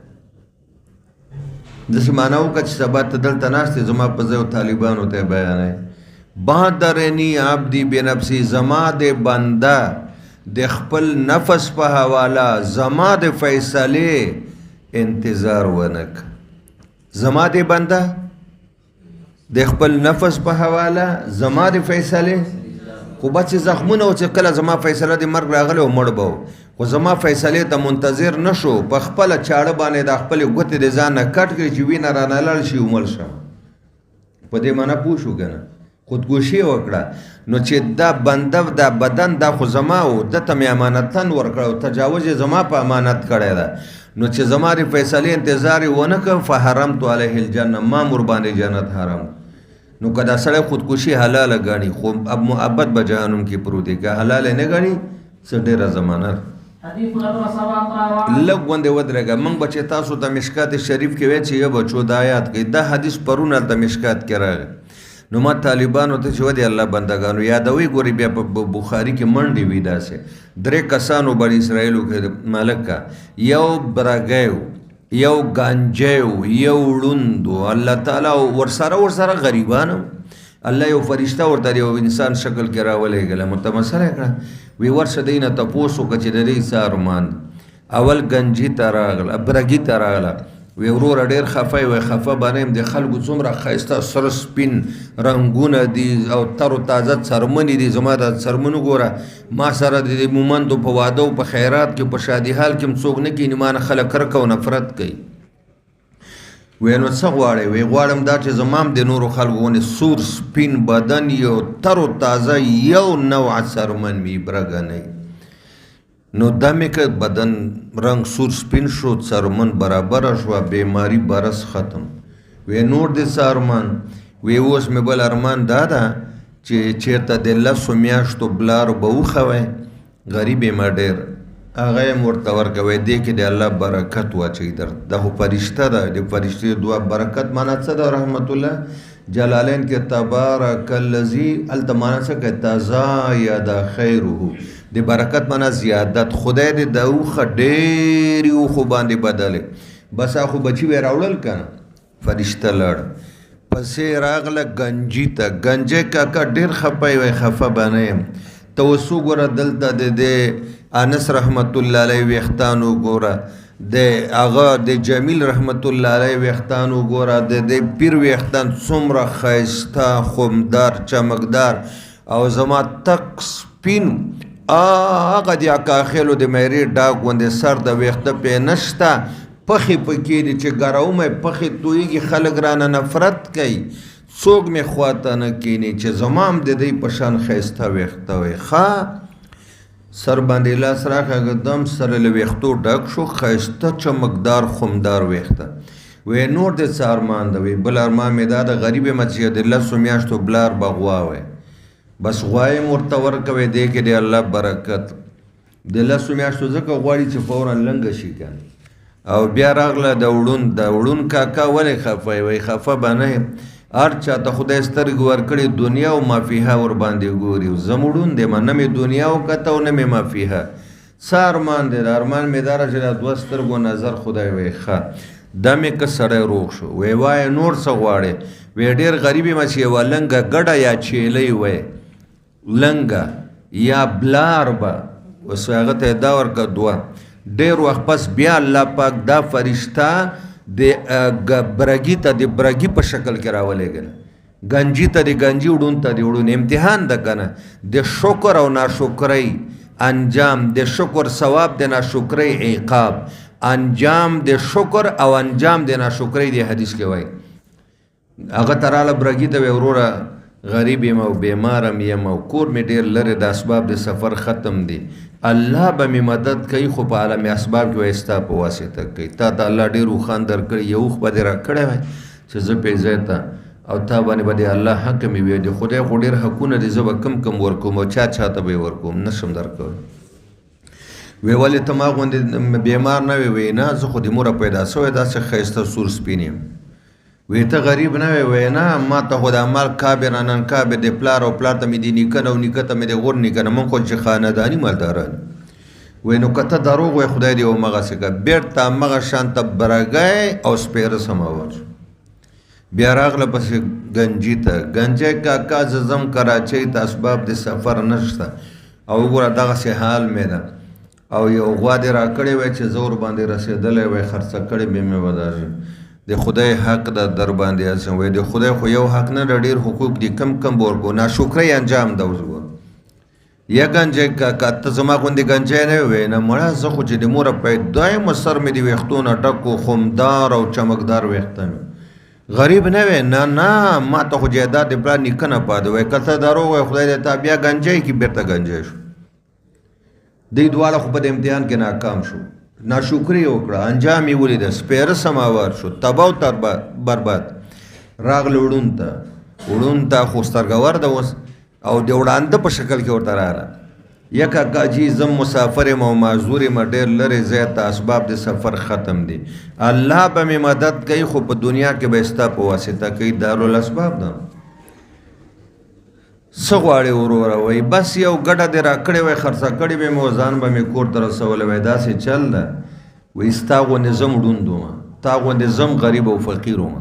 داسې معنا وکړه چې سبا ته دلته ناست یې زما په ځای طالبانو ته یې بیانوي بادرني عبدي بنفسه زما د بنده د خپل نفس په حواله زما د فیصلې انتظار ونک زما د بنده د خپل نفس په حواله زما د فیصلې خو بچ زخمونه او چې کله زما فیصله د مرګ راغلی او مړ به خو زما فیصلې ته منتظر نشو په خپله چاړه باندې د خپلې ګوتې د ځان نه کټ کړي چې وینه رانه لاړ شي ومړ شم په دې معنا پوه شو که نه خودکشي وکړه نو چې دا بنده دا بدن دا خو زما و دته مې امانتن ورکړه او تجاوز یې زما په امانت کړی ده نو چې زما د فیصلې انتظار یې ونه کړ فحرمت علیه الجنه ما مور باندې جنت حرام نو که دا سړی خودکشي حلاله ګڼي خو اب محبت به جهنم کې پروت دی که حلاله نه ګڼي څه ډېره زمانه لږ غوندې ودرېږه موږ به چې تاسو ته مشکات شریف کې وایي چې یو بچو د آیات کې دا حدیث پرون هلته مشکات کې راغی نو ما طالبانو ته چې ودې الله بندګانو یادوي ګوري بیا په بخاري کې منډې وي داسې 3 کسانو بني اسرائیلو کې ملک کا یو برګیو یو گانجیو یو ړوندو الله تعالی ورسره غریبانو الله یو فرشته ورته یو انسان شکل کې راولېږله متمثله کړه وی ورشه دی نه تپوس وکړه چې د دې څه ارمان اول گنجي ته راغله برګي ته راغله وی وروره ډېر خفه وی خفه باندې د خلکو څومره ښایسته سره سپین رنګونه دي او تر و تازه څرمنې دي زما د څرمنو ګوره ما سره د مومندو په واده او په خیرات کې په شادي حال کې هم څوک نه کښېني ما نه خلک کرکه او نفرت کوي وی نو څه غواړئ وی غواړم دا چې زما هم د نورو خلکو غوندې سور سپین بدن یو تر و تازه یو نوعه څرمن وي برګه نه نو دا مې که بدن رنگ سور سپین شو څرمن برابره شوه بیماری برس ختم وی نور دې څه ارمان وی اوس مې بل ارمان دا ده چې چېرته د 10 میاشتو بلار به وښوی غریب یم ډېر هغه یې ورته ورکوی دې کې د الله برکت واچوي دا خو فرشته ده د فرشتې دعا برکت معنا څه ده رحمت الله جلالین کې تبارک الذی هلته معنا څه کوي تزاید خیره د برکت معنا زیادت خدای دې د اوښه ډېرې اوښو باندې بدلې بس خو بچي به یې راوړل که نه فرشته لاړ پسې راغله گنجي ته گنجی کاکا ډېر خفه وی خفه به نه یم ته اوس وګوره دلته د دې انس رحمت الله علیه ویښتان وګوره د هغه د جمیل رحمت الله علیه ویښتان وګوره د دې پیر ویښتان څومره ښایسته خومدار چمکدار او زما تک سپین هغه د اکاخیلو د میرې ډاګ غوندې سر د ویښته پې نشته پخې پکې دي چې ګرومه پخې تویږي خلک رانه نفرت کوي څوک مې خواته نه کیني چې زما هم د دوی په شان ښایسته ویښته وي ښه سر باندې لاس راکړه دم سره له ویښتو ډک شو ښایسته چمکدار خومدار ویښته وی نور دې څه ارمان ده وی بل ارمان مې دا د غریب یم چې د 10 میاشتو بلار به غوا وی بس غوا یې ورته ورکوی دی کې د الله برکت د 10 میاشتو ځکه غواړي چې فورا لنګه شي که او بیا راغله د وړون کاکا ولې خفه وی خفه به نه یم هر چاته خدای سترګې ورکړې دنیا او مافیها ورباندې ګوري زه مړون دی نه مې دنیا وکته او نه مې مافیها څه ارمان دی د ارمان مې دا چې دا 2 سترګو نظر خدای وی ښه دا مې که سړی روغ شو وی وایه نور څه غواړې وی ډېر غریب یم چې یوه لنګه ګډه یا چیلۍ وی لنګه یا بلار به اوس هغه ته یې دا ورکړه 2 ډېر وخت پس بیا الله پاک دا فرشته د برګي ته د برګي په شکل کې راولېږله گنجي ته د گنجي وړون ته د وړون امتحان ده که نه د شکر او ناشکرۍ انجام د شکر ثواب د ناشکرۍ عقاب انجام د شکر او انجام د ناشکرۍ د حدیث کې وایي هغه ته راله برګي ته وی وروره غریب یم او بیمارم یم او کور مې ډېر لرې د اسباب د سفر ختم دي الله به مې مدد کوي خو په عالم اسباب کې وایي ستا په واسطه کوي تا ته الله ډېر اوښان درکړي یو اوښ به دې راکړی وای چې زه پې ځای ته او تا باندې به د الله حق مې وی د خدای خو ډېر حقونه دي زه به کم ورکوم او چا ته به یې ورکوم نشم درکوی وی ولې ته ما غوندې بیمار نه وې؟ وی نه زه خو د موره پیدا سوی داسې ښایسته سور سپین یم. وی ته غریب نه وې؟ وی نه ما ته خو د عمل کابر انن کابر د پلار او پلار ته مې د نیکه نه او نیکه ته مې د غور نیکه نه، موږ خو چې خانداني مالداران. وی نو که ته دروغ وی خدای دې همغسې که بېرته همغه شانته برګی او سپېره سماور شو. بیا راغله پسې گنجي ته. گنجی کاکا زه ځم کراچۍ ته، اسباب د سفر نشته او وګوره دغسې حال مې ده او یو غوا دې را کړې وی چې زه ورباندې رسېدلی وی خرڅه کړې بیا مې وداشي. د خدای حق ده در باندې اچم. وی د خدای خو یو حق نه ډېر حقوق دي، کم به ورکو. ناشکرۍ انجام ده. اوس ګوره یا گنجی کاکا ته زما غوندې گنجی نه وی؟ نه مړه زه خو چې د موره پیدا یم سر مې د ویښتو نه ډک و، خمدار او چمکدار ویښته مې. غریب نه وی؟ نه نه ما ته خو جایداد د پلار نیکه نه پاتې وی. که ته دروغ وی خدای دې تا بیا گنجی کي. بېرته گنجی شو. دی دواړه خو په د امتحان کې ناکام شو. ناشکري وکړه، انجام یې ولیده، سپېره سماوار شو، تباه او برباد. راغله وړون ته خو سترګور ده اوس او د وړانده په شکل کې ورته راغله. یا کاکا جي زم مسافر یم او معذور یم، ډېر لرې ځای ته، اسباب د سفر ختم دي. الله به مې مدد کوي خو په دنیا کې به ستا په واسطه کوي. دارالاسباب ده. څه غواړې وروره؟ وی بس یو ګډه دې را کړې وی، خرڅه کړې به مې، ځان به مې کور ته رسولی وی. داسې چل ده. وی ستا غوندې زم ړوند وم، تا غوندې زم غریب او فقیر وم،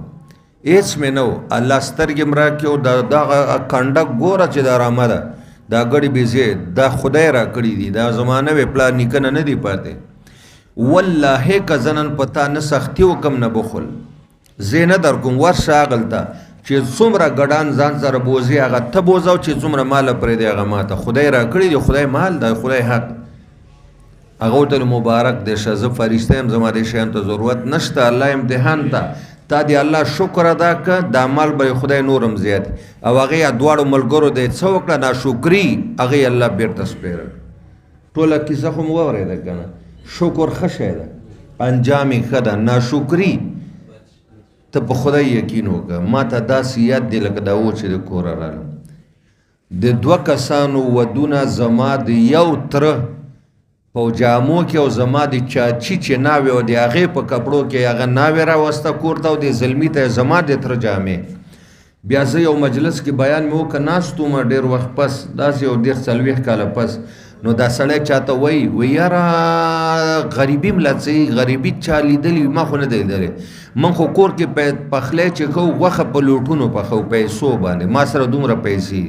هېڅ مې نه و. الله سترګې م راکړې او دغه کنډک ګوره چې دا رامه ده، دا ګړې بېځې دا خدای را کړي دي، دا زمانه وی پلار نیکه نه دي پاتې. والله که زه نن په تا نه سختي وکم نه بخل، زه نه در کوم. ورشه هغلته چې څومره ګډان ځان سره بوځي هغه ته بوځه او چې څومره ماله پرېږدي هغه ماته. خدای را کړي دي، خدای مال ده، خدای حق. هغه ورته مبارک دی شه، زه فرشته یم، زما دې شیانو ته ضرورت نشته. الله امتحان ته تا د الله شکر ادا که، دا مال به خدای نورم زیات. او هغې دواړو ملګرو دی څه وکړه؟ ناشکري هغې الله بېرته سپېره. ټوله کیسه خو مو واورېده که نه؟ شکر ښه شی ده، انجام یې ښه ده. ناشکري ته په خدای یقین وکړه. ما ته داسې یاد دی لکه دا و چې د کوره رالم. د 2 کسانو ودونه زما د یو تره په جامو کې او زما د چاچي چې ناوې او د هغې په کپړو کې هغه ناوې راوسته کور ته او د زلمي ته زما د تره جامې. بیا زه یو مجلس کې بیان مې وکړه، ناست وم ډېر وخت پس، داسې یو 40 کاله پس. نو دا سړی چاته وی یاره غریبي م لڅوي، غریبي چا لیدلي؟ ما خو نه دی لیدلی. من خو کور کې پخلی چې کوو غوښه په لوټونو پخو، پیسو باندې، ما سره دومره پیسې.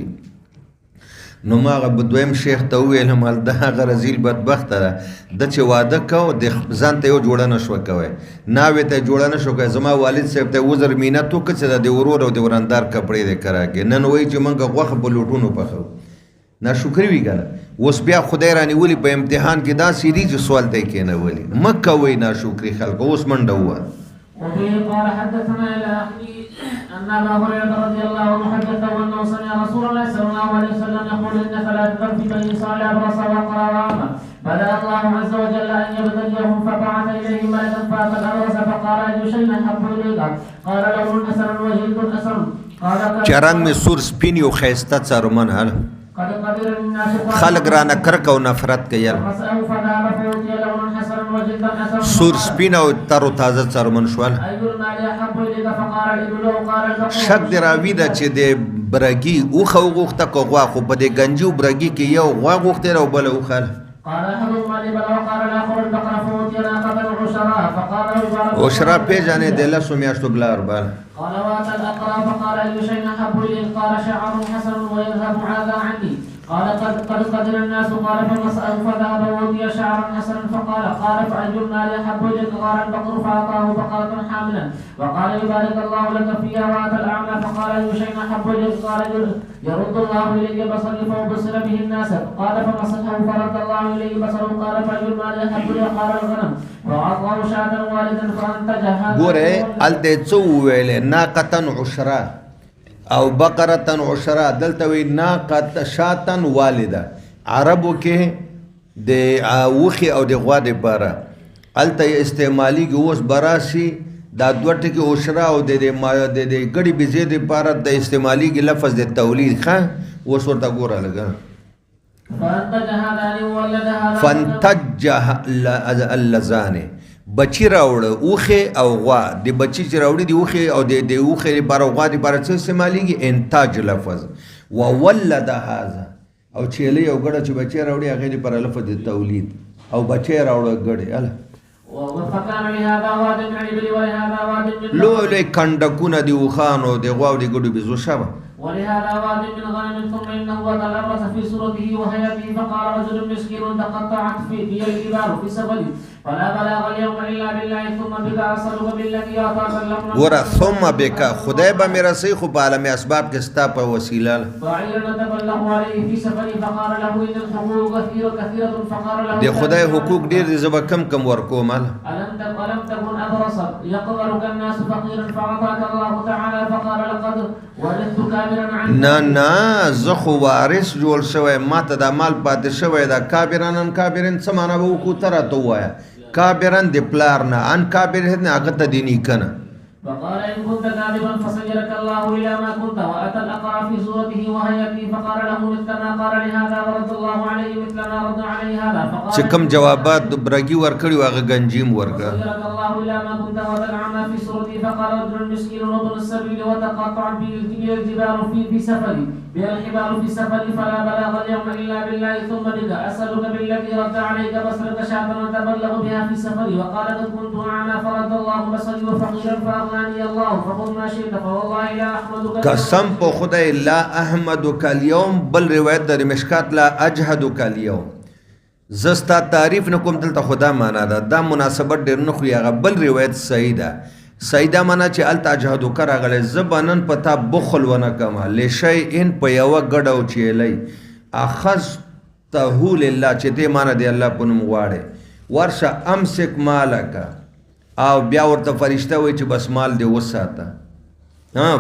نو ما هغه دویم شیخ ته وویلم هلته هغه رزیل بدبخته ده، ده چې واده کو د ځان ته یو جوړه نه شوه کوی، ناوې ته جوړه نه شوه کوی. زما والد صاحب ته وزر مینت وکړه چې د ورور او د ورندار کپړې دې کرا کې. نن وایي چې موږ غوښه په لوټونو پخو. ناشکري وي که نه؟ اوس بیا خدای رانیولي په امتحان کې داسې دي چې سوال ته یې کېنولي. مه کوئ ناشکري خلکو. اوس منډه ووهه. وفيه قال حدثنا الأخي أن أبا هريرة رضي الله عنه حدثه أنه سمع رسول الله صلى الله عليه وسلم يقول إن ثلاثة في بني إسرائيل أبرص وأقرأ وأعمى، بدأ الله عز وجل أن يبتليهم فبعث إليهم ملكا فأتى الأبرص فقال أي شيء أحب إليك؟ قال لون حسن وجلد حسن. قال چرنګ مې سور سپین یو ښایسته څارمن هله خلق رانه کرکه او نفرت کوي. سور سپین او تر او تازه څرمن شول. شک دی راوي ده چې د برګي اوښه وغوښته که غوا، خو په دې ګنجي او برګي کې یو غوا غوښتې او بله اوښه. عشره پېژنې د 10 میاشتو بلار بل. قال واتى الأقرى فقال أي شيء أحب إليك؟ قال شعر حسن ويذهب هذا عني. قال قد قدر الناس. قال فمسأل فذهب وأوتي شعرا حسنا فقال فأي المال أحب إليك؟ قال البقر فأعطاه بقرة حاملا وقال يبارك الله لك فيها. وأتى الأعمى فقال أي شيء أحب إليك؟ قال يرد الله إلي بصري فأبصر به الناس. قال فمسحه فرد الله إليه بصره. قال فأي المال أحب إليك؟ قال الغنم. فأعطاه شاة والدا فأنتجها. ګوره هلته څه وویلې؟ ناقة عشره او بقرة عشره. دلته وی ناقة شاة والده. عربو کې د اوښې او د غوا دپاره هلته یې استعمالیږي. اوس براشي دا 2 ټکي عشره او د ګډې بېزې دپاره د استعمالیږي لفظ د تولید. ښه اوس ورته ګوره لږه فانتج اللذان بچی راوړه اوخه او غوا د بچی چې راوړي دی اوخه او د اوخه لپاره غوا د لپاره څه استعماليږي انتاج لفظ وولد هذا او چيلي او ګړه چې بچی راوړي هغه لپاره لفظ د تولید او بچی راوړه ګړه اله لو له کندکونه دی وخانو دی غوا دی ګډو بيزو شابه ولهذا واد من غنم ثم انه تلبس في صورته وهيئته فقال رجل مسكين تقطعت في الجبال في سبلي فلا بلاغ اليوم الا بالله ثم بك اسالك بالذي اتكلمنا ورا ثم بك خدای به مې رسي خو په عالم اسباب کې ستا په وسیله فعلنا تبلغ عليه في سفري فقال له ان الحقوق كثيره فقال له د خدای حقوق ډیر دي زب کم ورکوم الم تكن ابرصت يقدرك الناس فقيرا فاعطاك الله تعالى فقال لقد ورثتك نه زه خو وارث جوړ شوی ما ته د مال پاتې شوی دا کابران څه معنا به وکړو ته راته ووایه کابران د پلار نه ان کابر نه هغه ته دیني کنه فقال ان كنت كاذبا فسيرك الله الى ما كنت واتى الاقرا في صورته وهيئته فقال له مثل ما قال لهذا ورد الله عليه مثل ما رد عليه هذا فقال چې کوم جوابات برګي ورکړي هغه گنجیم ورکړه فسيرك الله الى ما كنت وتنعم في صورته فقال رجل مسكين وابن السبيل وتقطع به الجبال في سفري بالحبال في سفري فلا بلاغ اليوم الا بالله ثم بك اسالك بالذي رد عليك بصرك شعبا وتبلغ بها في سفري وقال قد كنت اعمى فرد الله بصري وفقيرا فاغناني الله فقل ما شئت فوالله لا احمدك قسم په خدای لا احمدك اليوم بل روایت د مشکات لا اجهدك اليوم زستا تعریف نکوم دلته خدا معنا ده دا مناسبت ډیر نه خو هغه بل روایت صحیح ده سیدا معنا چې ال تجهدو کراغله زبانن پتا بخل ونه کما لشی ان په یو غډو چیلای اخذ تهول الله چې دې معنا دی الله پنوم غواړي ورشه امسک مالک او بیا ورته فرشته وای چې بس مال دی وساته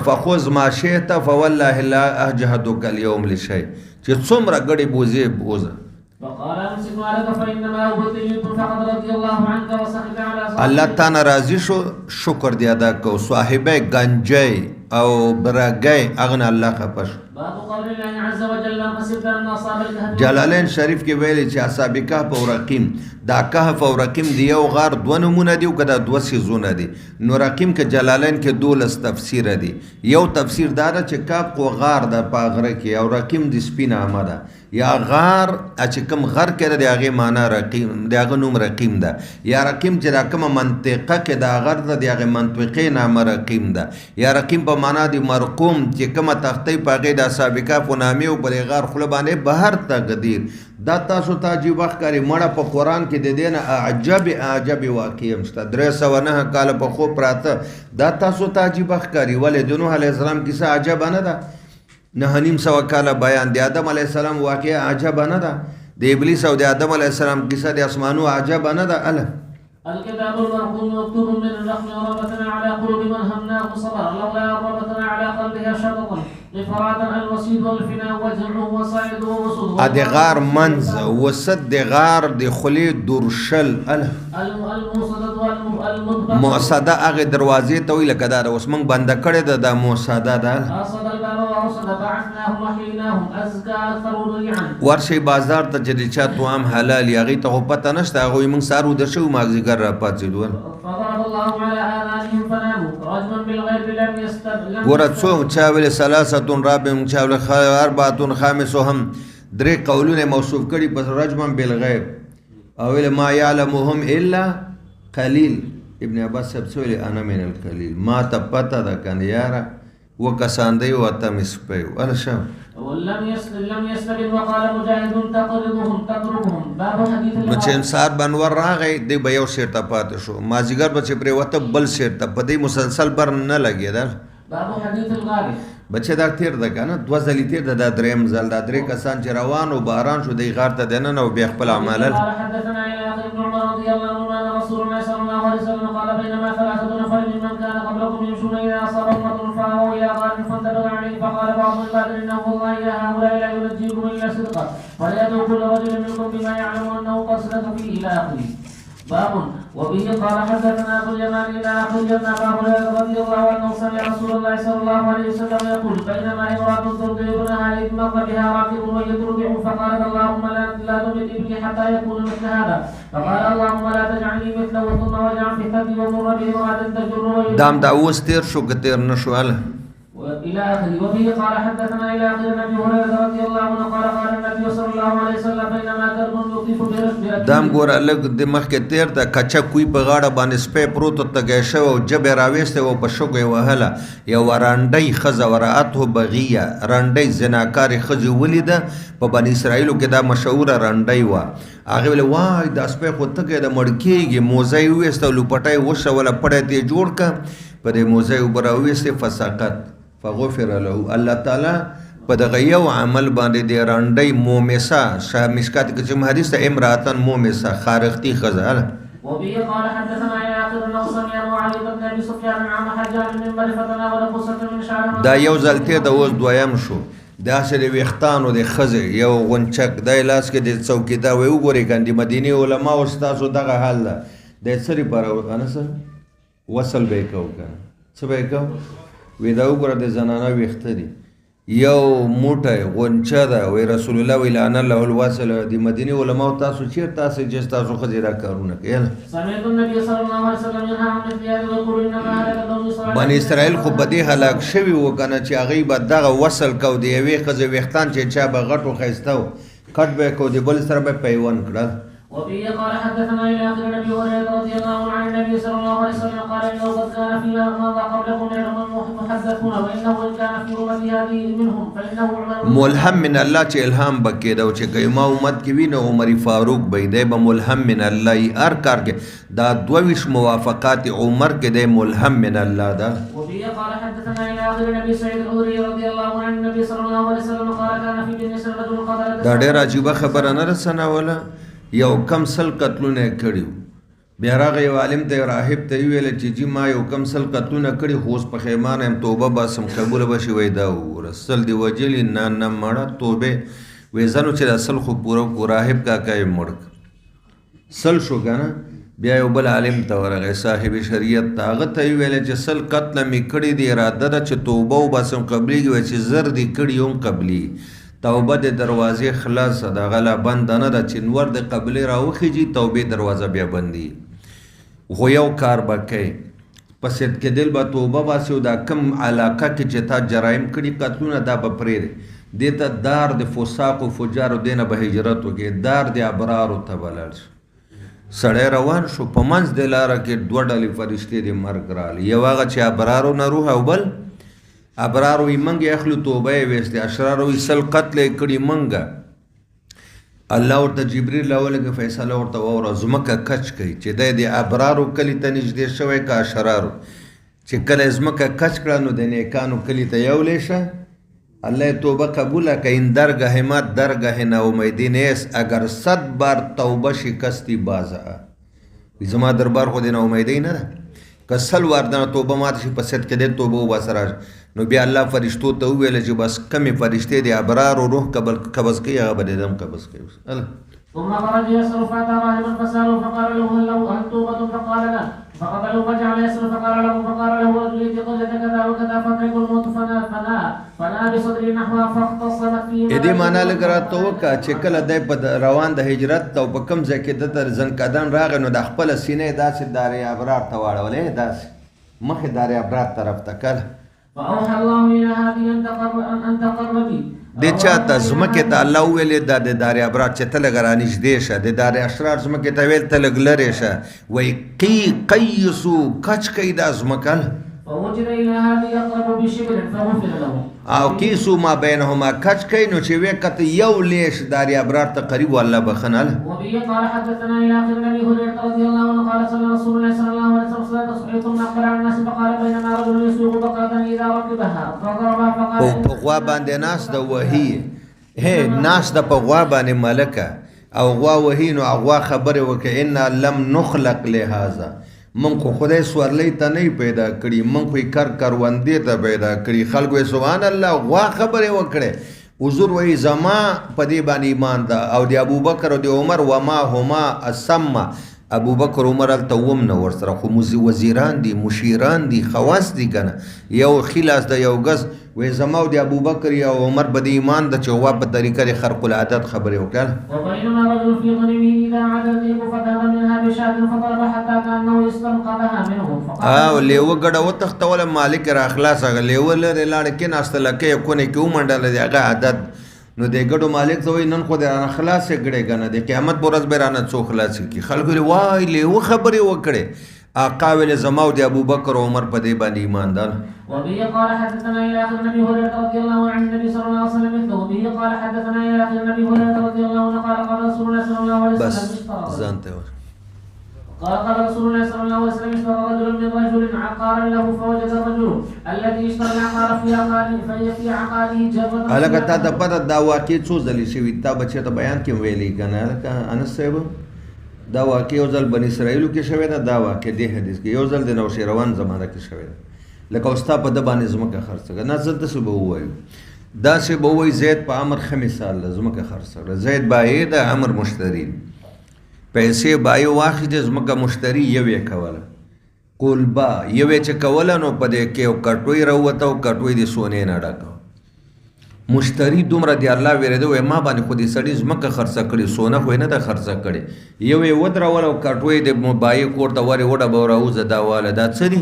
فخذ ما شئت فوالله لا اجهدك اليوم لشي چې څومره غړي بوزه فقال امسك مالك فانما ابتليت فقد رضي الله عنك وسخط على صاحبك الله تعالی راضي شو شکر دی ادا کو صاحبه گنجي او برګي اغن الله خپش باب قول الله عز وجل حسبت ان اصحاب الكهف جلالین شریف کې ویلي چې اصحاب کهف او رقیم دا کهف او رقیم دی یو غار دو نمونه دی او کدا دو سيزونه دي نو رقیم کې جلالین کې دولس تفسیر دي یو تفسیر دا چې کهف کو غار د پاغره کې او رقیم د سپینه آمده یا غار چې کوم غر کې د هغه معنا رقیم د هغه نوم رقیم ده یا رقیم چې د کومه منطقه کې د غر د هغه منطقې نام رقیم ده یا رقیم په معنا د مرقوم چې کومه تختې پاګې د سابقه فنامي او بل غار خپل باندې بهر تقدیر دا تاسو ته عجیب ښکاري مړه په قران کې د دینه عجب واقع مشته 309 کال په خو پراته دا تاسو ته عجیب ښکاري ولې د نوح علیه السلام کیسه عجب نه ده نه نیم سو کاله بیان د آدم علیه السلام واقعه عجب نه ده د ابلیس او د آدم علیه السلام کیسه د اسمانو عجب نه ده الكتاب المرقوم مكتوب من الرحم وربتنا على قلوب من همناه صبر لولا ربتنا على قلبها شططا غفراتا الوسيد والفناء وجمعه وصائد ووسط ادغار منز وسد دغار د خلی درشل موصده هغه دروازې ته ویل کدا اوس موږ بند کړی د موصده ده ورشي بازار ته چې چا توام حلال یغی ته پته نشته هغه موږ سارو د شو ماګزګر را پاتېدون ورڅو چا ویل ثلاثه رابع چا ویل اربعه خامسهم درې قولونه موصوف کړي په رجمن بالغیب او ویل ما يعلمهم الا قليل ابن عباس سبسولی انا من القليل ما ته پته ده کنه یاره وکسان دی وته مسپي ولا شام ولم يستبد وقال مجاهد تقرضهم باب حديث نو چې انصار بنور راغی دی به یو شیر ته پاتې شو مازیګر به چې پرې وته بل شیر ته په دې مسلسل بر نه لګیدل باب حديث الغالب بچه دا تیر ده کنه دو ځلې تیر ده دا دریم ځل دا درې کسان چې روان او باران شو دی غار ته دننه او بیا خپل عمل حدثنا الى اخر ابن عمر رضي الله عنه ان رسول الله صلى الله عليه وسلم قال بينما ثلاثه نفر ممن كان قبلكم يمشون اذا اصابهم مطر فاووا الى غار فانتبه عليه فقال بعض العباد انه والله الى هؤلاء لا ينجيكم الا صدقا فليدعو كل رجل منكم بما يعلم انه قد صدق فيه الى اخره باب وبه قال حدثنا ابو اليمان الى اخره ان ابا هريره رضي الله عنه سمع رسول الله صلى الله عليه وسلم يقول بينما امراه ترضي ابنها إذ مر بها راكب وهي ترضع فقالت اللهم لا تمت ابني حتى يكون مثل هذا فقال اللهم لا تجعلني مثله ثم وجع في ثدي ومر به امرأة تجر دام دا اوس تیر شو که تیر نشو إلى آخره. وفيه قال حدثنا إلى آخر أبي هريرة رضي الله عنه قال قال النبي صلى الله عليه وسلم بينما كلب يطيف برجله دام ګوره لږ د مخکې تیر ته کچه کوی په غاړه باندې سپی پروت تګی شوی او جبې راویستی و په شګو یې وهله یو رانډۍ ښځه ورأته بغیه رانډۍ زناکارې ښځې ولیده په بني اسرائیلو کې دا مشهوره رانډۍ وه هغې ویل وای دا سپی خو تږی د مړ کېږي موزه یې وویسته او لوپټی یې وشوله پړی ته یې جوړ کړه په دې موزه یې اوبه راویستې فسقط فغفر له الله تعالی په دغه یو عمل باندې د رانډۍ مومسه شاه مشکات کې چې حدیث ته امراتن مومسه خارختی ښځه وبه قال حدثنا الى اخر انه سمع معاويه بن ابي سفيان عن حجاج من مرفتنا ولقصه من شعر دا یو ځلته د اوس دویم شو داسې د ویښتانو د ښځې یو غونچک دی لاس کې د څوکیدار وی وګورئ ګاندي مدینې علما او ستاسو دغه حال ده د څه لپاره کنه څه وصل به یې کوو کنه څه به یې کوو وی دا وګوره د زنانه ویښته دي یو موټی غونچه ده وی رسول الله وی لعن الله الواصل د مدینې علماو تاسو چېرته تاسې چې ستاسو ښځې دا کارونه کوي بني اسرائیل خو په دې هلاک شوي وو که نه چې هغوی به دغه وصل کو د یوې ښځې ویښتان چې چا به غټو ښایسته و کټ به یې کو د بل سره به پیوند کړل وفيه قال حدثنا الى اخر ابي هريره رضي الله عنه عن النبي صلى الله عليه وسلم قال انه قد كان فيما مضى قبلكم علم محدثون وانه ان كان في امتي هذه منهم فانه ملهم من الله چې الهام بکې دا چې کایما امت کې وینه عمر فاروق به دی به ملهم من الله هر کار کې دا 22 موافقات عمر کې دی ملهم من الله دا وفيه قال حدثنا الى اخر النبي سعيد الخدري رضي الله عنه النبي صلى الله عليه وسلم قال كان في بني رجل قتل دا ډېر عجیبه خبره نه رسنه ولا یو کم سل قتلونه کړي بیا راغی یو عالم ته راهب ته ویل چې جی ما یو کم سل قتلونه کړي خو اوس پښیمانه یم توبه باسم قبوله به شي وای دا وګوره سل دې وجلي نه مړه توبې وایي ځنو چې دا سل خو پوره کو راهب کاکا یې مړ سل شو که نه بیا یو بل عالم ته ورغی صاحب شریعت ته هغه ته یې ویل چې سل قتله مې کړي دي اراده ده چې توبه وباسم قبلېږي وایي چې زر دې کړي هم قبلي توبه د دروازې خلاص ده غلا بند نه ده چې نور د قبلې راوخیږي توبې دروازه بیا بندي خو یو کار به کوي په صدق دل به توبه باسي او دا کم علاقه کې چې تا جرایم کړي قتلونه دا به پرېږدي دې ته دار د فساق و فجارو دې نه به هجرت وکړي دار د ابرارو ته به لاړ شي سړی روان شو په منځ د لاره کې دوه ډلې فرشتې د مرګ راغلي یو هغه چې ابرارو نه روح او بل ابرار وی منګ اخلو توبه ویسته اشرار وی سل قتل کړي منګه الله ورته جبرئیل راولګه فیصله ورته وره زمکه کچ کوي چې د ابرارو کلی ته نږدې شوی کا اشرارو چې کله زمکه کچ کړه نو د نیکانو کلی ته یو لیشه الله توبه قبول کین درگاه همت درگاه نا امیدی نیست اگر 100 بار توبه شکستی بازه زما دربار خو دې نه امیدی نه ده که سل وار د توبه مات شي په صدق دې توبه وباسره نو بیا الله فرشتو ته ویل چې بس کمی فرشتې دي ابرار او روح قبض کوي هغه به دم قبض کوي ثم خرج يسر فاتى راهبا فساله فقال له هل توبه فقال لا فقبله فجعل يسر فقال له رجلي قلت كذا وكذا فترك الموت فنا بصدري نحوها فاختصمت فيه دې معنا لګرا تو کا چې کله د روان د هجرت او په کم ځای کې د تر زنکدان راغ نو د خپل سینې داسې دارې ابرار ته واړولې داسې مخې دارې ابرار طرف ته کله فأوحى الله إلى هذه أن تقربي د چاته زمکه ته الله ویلې د دارې ابرار چې ته لږ رانږدې شه د دارې اشرار زمکه ته ویل ته لږ لرې شه وایي قیسو کچ کوي دا زمکه فوجد إلى هذه أقرب بشبر فغفر له او کیسو ما بینهما کچ کوي نو چې وکته یو لیش دارې ابرار ته قریب الله بخنل وبه قال حدثنا إلى آخر النبي هريرة رضي الله عنه قال صلى رسول الله صلى الله عليه وسلم صلاة الصبح ثم أقبل على الناس فقال بينما رجل يسوق بقرة إذا ركبها فضربها فقال په غوا باندې ناس د وهي ناس د په غوا باندې ملکه او غوا وهي نو غوا خبره وکړه ان لم نخلق لهذا من خو خدای سورلی ته نه پیدا کړي من خو کروندې ته پیدا کړي خلکو سبحان الله غوا خبره وکړه حضور وی زما په دې باندې ایمان ده او د ابوبکر او د عمر و ما هما اسما ابو بکر عمر التوم نه ورسره خو وزیران دي مشیران دي خواص دي کنه یو خلاص د یو غس وې زماو د ابو بکر یا عمر بد ایمان د چواب په طریقه خرق العادات خبره وکړه وبينما رجل في غنمه اذا عاد الذئب فذهب منها بشاة فضرب حتى كانه استنقذها منه فقال لیو ګډه وتختول مالک را اخلاص غلیو لري لاړ کې ناستل کې کو نه کې ومنډل دی هغه عادت نو د ګډو مالک ته نن خو د خلاص کړي کنه د قیامت پرځ بیرانه څو خلاص کی خلکو له وای له خبري وکړي آقا ول زماو د ابو بکر عمر په دی باندې ایماندار وبه قال حدثنا الى اخر النبي هريره رضي الله عن النبي صلى الله عليه وسلم مثله وبه قال حدثنا الى اخر النبي هريره رضي الله عنه قال رسول الله صلى الله عليه وسلم بس زانته قال رسول الله صلى الله عليه وسلم اشترى رجل من رجل عقارا له فوجد الرجل الذي اشترى العقار في عقاره في عقاره جرد الګ تا د پد دا واقع څو ځلې شوی تا بچی ته بیان کې ویلي کنه انس صاحب دا واقع یو ځل بنی اسرائیل کې شوی دا واقع دی حدیث کې یو ځل د نوشیروان زمانہ کې شوی لکه اوستا په د باندې زمکه خرڅه نه ځل څه به وایو دا څه به وای زید په امر خمس سال زمکه خرڅه زید بای د امر مشتری پیسې بایو واخې د زمکه مشتری یوې کوله کولبا یوې چې کوله نو په دې کې یو کټوي راوته او کټوي د سونې نه ډکه مشتری دومره دی الله ویره دوی ما باندې خو دې سړی زمکه خرڅه کړي سونه خو نه ده خرڅه کړي یوې ودرول او کټوي د بای کور ته وره وډه به راوزه دا واله دا څه دي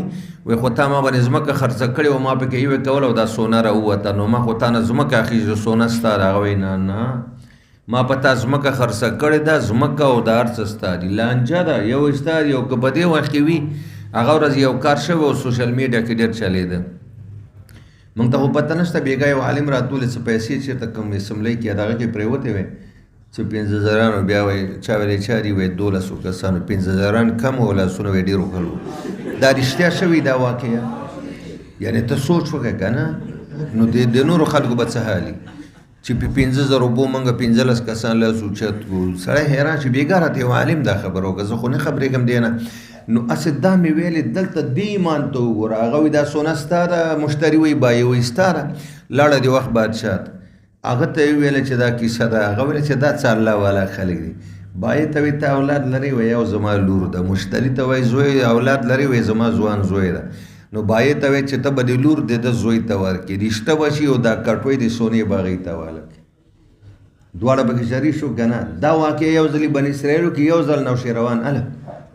وي خو تا ما باندې زمکه خرڅه کړي او ما په کې یوې کوله او دا سونه راوته نو ما خو تا نه زمکه اخیږي سونه ستاره غوي نه ما پتا زمکه خرڅه کړي دا زمکه او دار سستا دي لانجه دا یو استاد یو کبدي وخت وی هغه ورځ یو کار شوی او سوشل میډیا کې ډېر چلیده مونږ ته پته نشته بیګا یو عالم راتول څه پیسې چې ته کوم اسمبلی کې اداغه کې پریوته وي چې 5000 بیا وي چا ویلې چاري وي 1200 کسانو 5000 کم ولا سونه وي ډیرو کړو دا رښتیا شوی دا واقعیا یعنی ته سوچ وکړه کنه نو د نورو خلکو به څه حالي چې په 15000 روپو منګه 15 کسان له سوچت کو سړی حیران شي بیګا راته یو عالم دا خبرو که زه خو نه خبرې کوم دی نه نو اسې دا مې ویلې دلته دی ایمان ته وګوره هغه دا سونه ستاره مشتری وي بای وي ستاره لاړه دی وخت بادشاه هغه ته ویل چې دا کیسه ده هغه ویل چې دا څه الله والا خلک دي بای ته وي ته اولاد لري وي او زما لور ده مشتری ته وي زوی اولاد لري وي زما ځوان زوی ده نو بای ته وي چې ته به د لور د زوی ته ورکې رشته وشي او دا کټوي د سونې باغې ته والک دواړه به جری شو کنه دا واقع یو ځلی بنی اسرائیل کې یو ځل نوشیروان اله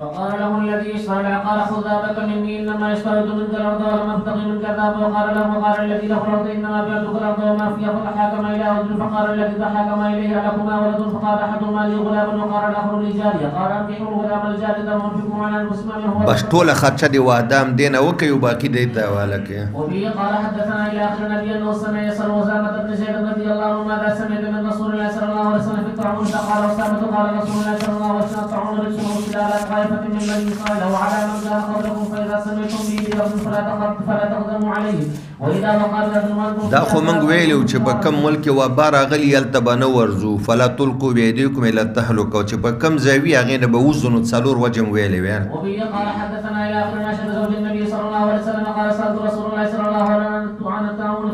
فقال له الذي اشترى العقار خذ ذابك مني انما اشتريت منك الارض ولم ابتغي منك ذاب وقال الذي له الارض انما بعتك الارض وما فيها فتحاكم اليها رجل فقال الذي تحاكم اليه لكما ولد فقال احدهما لي غلام وقال الاخر لي جاريه قال انكحوا الغلام الجاريه وانفقوا على المسلم منه بس ټوله خرچه دی وادام دینه وکي او باقي دی ته والکه وبه قال حدثنا الى اخر النبي انه سمع يسال وسامه بن زيد رضي الله عنه ماذا سمع من رسول الله صلى الله عليه وسلم في الطاعون فقال وسامه قال رسول الله صلى الله عليه وسلم الطاعون رجل وخلال من بني إسرائيل وعلى من كان قبلكم فإذا سمعتم به بلفظ فلا تقدموا عليه وإذا وقال رجل دا خو موږ ویلو چې په کم ملک و بار غلی یلته بنو ورزو فلا تلقوا بيديكم الى التهلكه چې په کم زاوی هغه نه به وزنو څلور وجم ویلې وین وبه قال حدثنا الى اخر نشد زوج النبي صلى الله عليه وسلم قال سألت رسول الله صلى الله عليه وسلم عن التعاون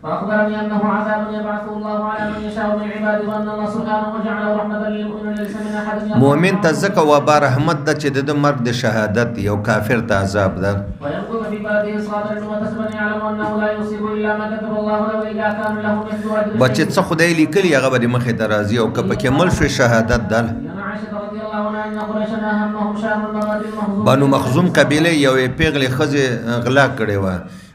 فأخبرني أنه عذاب يبعث الله على من يشاء من عباده وأن الله سبحانه وجعله رحمة للمؤمنين ليس من أحد مؤمن تزکه و بار رحمت د چې د مرګ د شهادت یو کافر ته عذاب ده وينقض في بلده صابرا وتسبا يعلم أنه لا يصيب إلا ما كتب الله له إذا كان له مثل أجر بچ څه خدای لیکلی هغه به مخې ته راځي او که پکې مل شو شهادت ده بنو مخزوم قبیله یو پیغله خزه غلا کړي و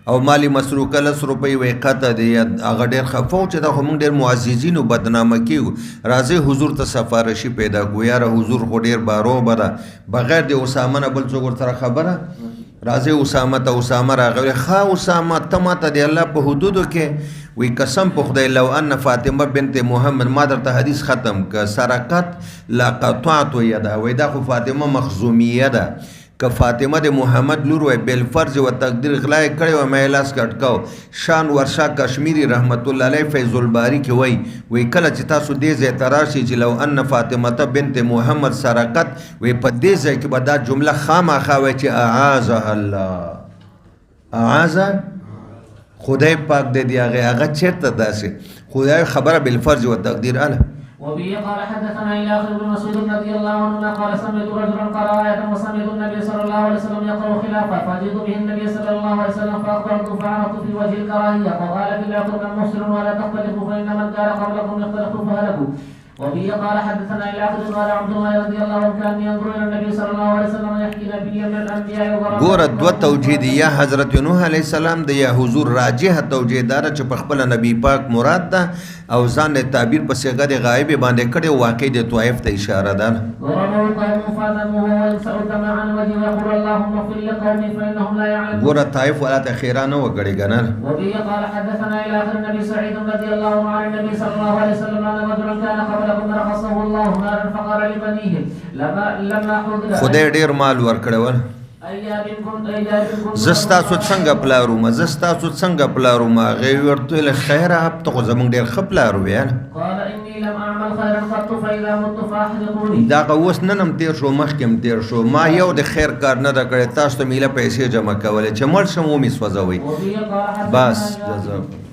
او مالی مسروقه 100 روپۍ وې قطه دی هغه ډېر خفو چې دا هم ډېر معززین او بدنامه کیو راځي حضور ته سفارشي پیدا ګویا را حضور خو ډېر بارو بره بغیر د اسامه نه بل څوک سره خبره راځي اسامه ته اسامه راغلی خا اسامه ته ماته دی الله په حدودو کې وی قسم په خدای لو ان فاطمه بنت محمد ما درته حدیث ختم ک سرقت لا قطعت یدا وی دا خو فاطمه مخزومیه ده که فاطمه د محمد لور وی بل فرض و تقدیر غلا کړي و مې لاس کټکاو شان ورشا کشمیری رحمت الله علیه فیض الباری کې وی کله چې تاسو دې ځای تراشي چې لو ان فاطمه بنت محمد سرقت وی په دې ځای کې به دا جمله خامخا وی چې اعاذها الله اعاذ خدای پاک دې دی هغه چیرته داسې خدای خبره بل فرض و تقدیر اله وبه قال حدثنا إلى آخر بن مسعود رضي الله عنهما قال سمعت رجلا قرأ آية وسمعت النبي صلى الله عليه وسلم يقرأ خلافه فجئت به النبي صلى الله عليه وسلم فأخبرته فعرفت في وجه الكراهية فقال في لا تكن محسن ولا تختلفوا فإن من كان قبلكم يختلفوا فهلكوا. وبه قال حدثنا إلى آخر قال عبد الله رضي الله عنه كان ينظر إلى النبي صلى الله عليه وسلم يحكي نبيا من الأنبياء ګوره دوه توجیه دي یا حضرت نوح علیه السلام د یا حضور راجح توجیه دار چې په خپل نبی پاک مراد ده او ځان له تعبیر په صيغه د غایب باندې کړي واقع د طائف ته اشاره ده. ګوره طائف ولا ته خیرانه وکړي ګنر. وبه قال حدثنا إلى آخر النبي سعيد رضي الله عنه عن النبي صلى الله عليه وسلم أن رجلا كان قبلكم رخصه الله نارا فقال لبنيه لما حضر خدای ډیر مال ورکړول زستاسو څنګه پلاروم زستاسو څنګه پلاروم غي ورته له خیر اپ ته زمونږ ډیر خپلارو بیان قال اني لم اعمل خيرا قط فاذا مت فاحرقوني دا اوس ننم تیر شو مخکم تیر شو ما یو د خیر کار نه دا کړی تاسو ته میله پیسې جمع کولې چې مړ شم و می سوځوي بس جزاک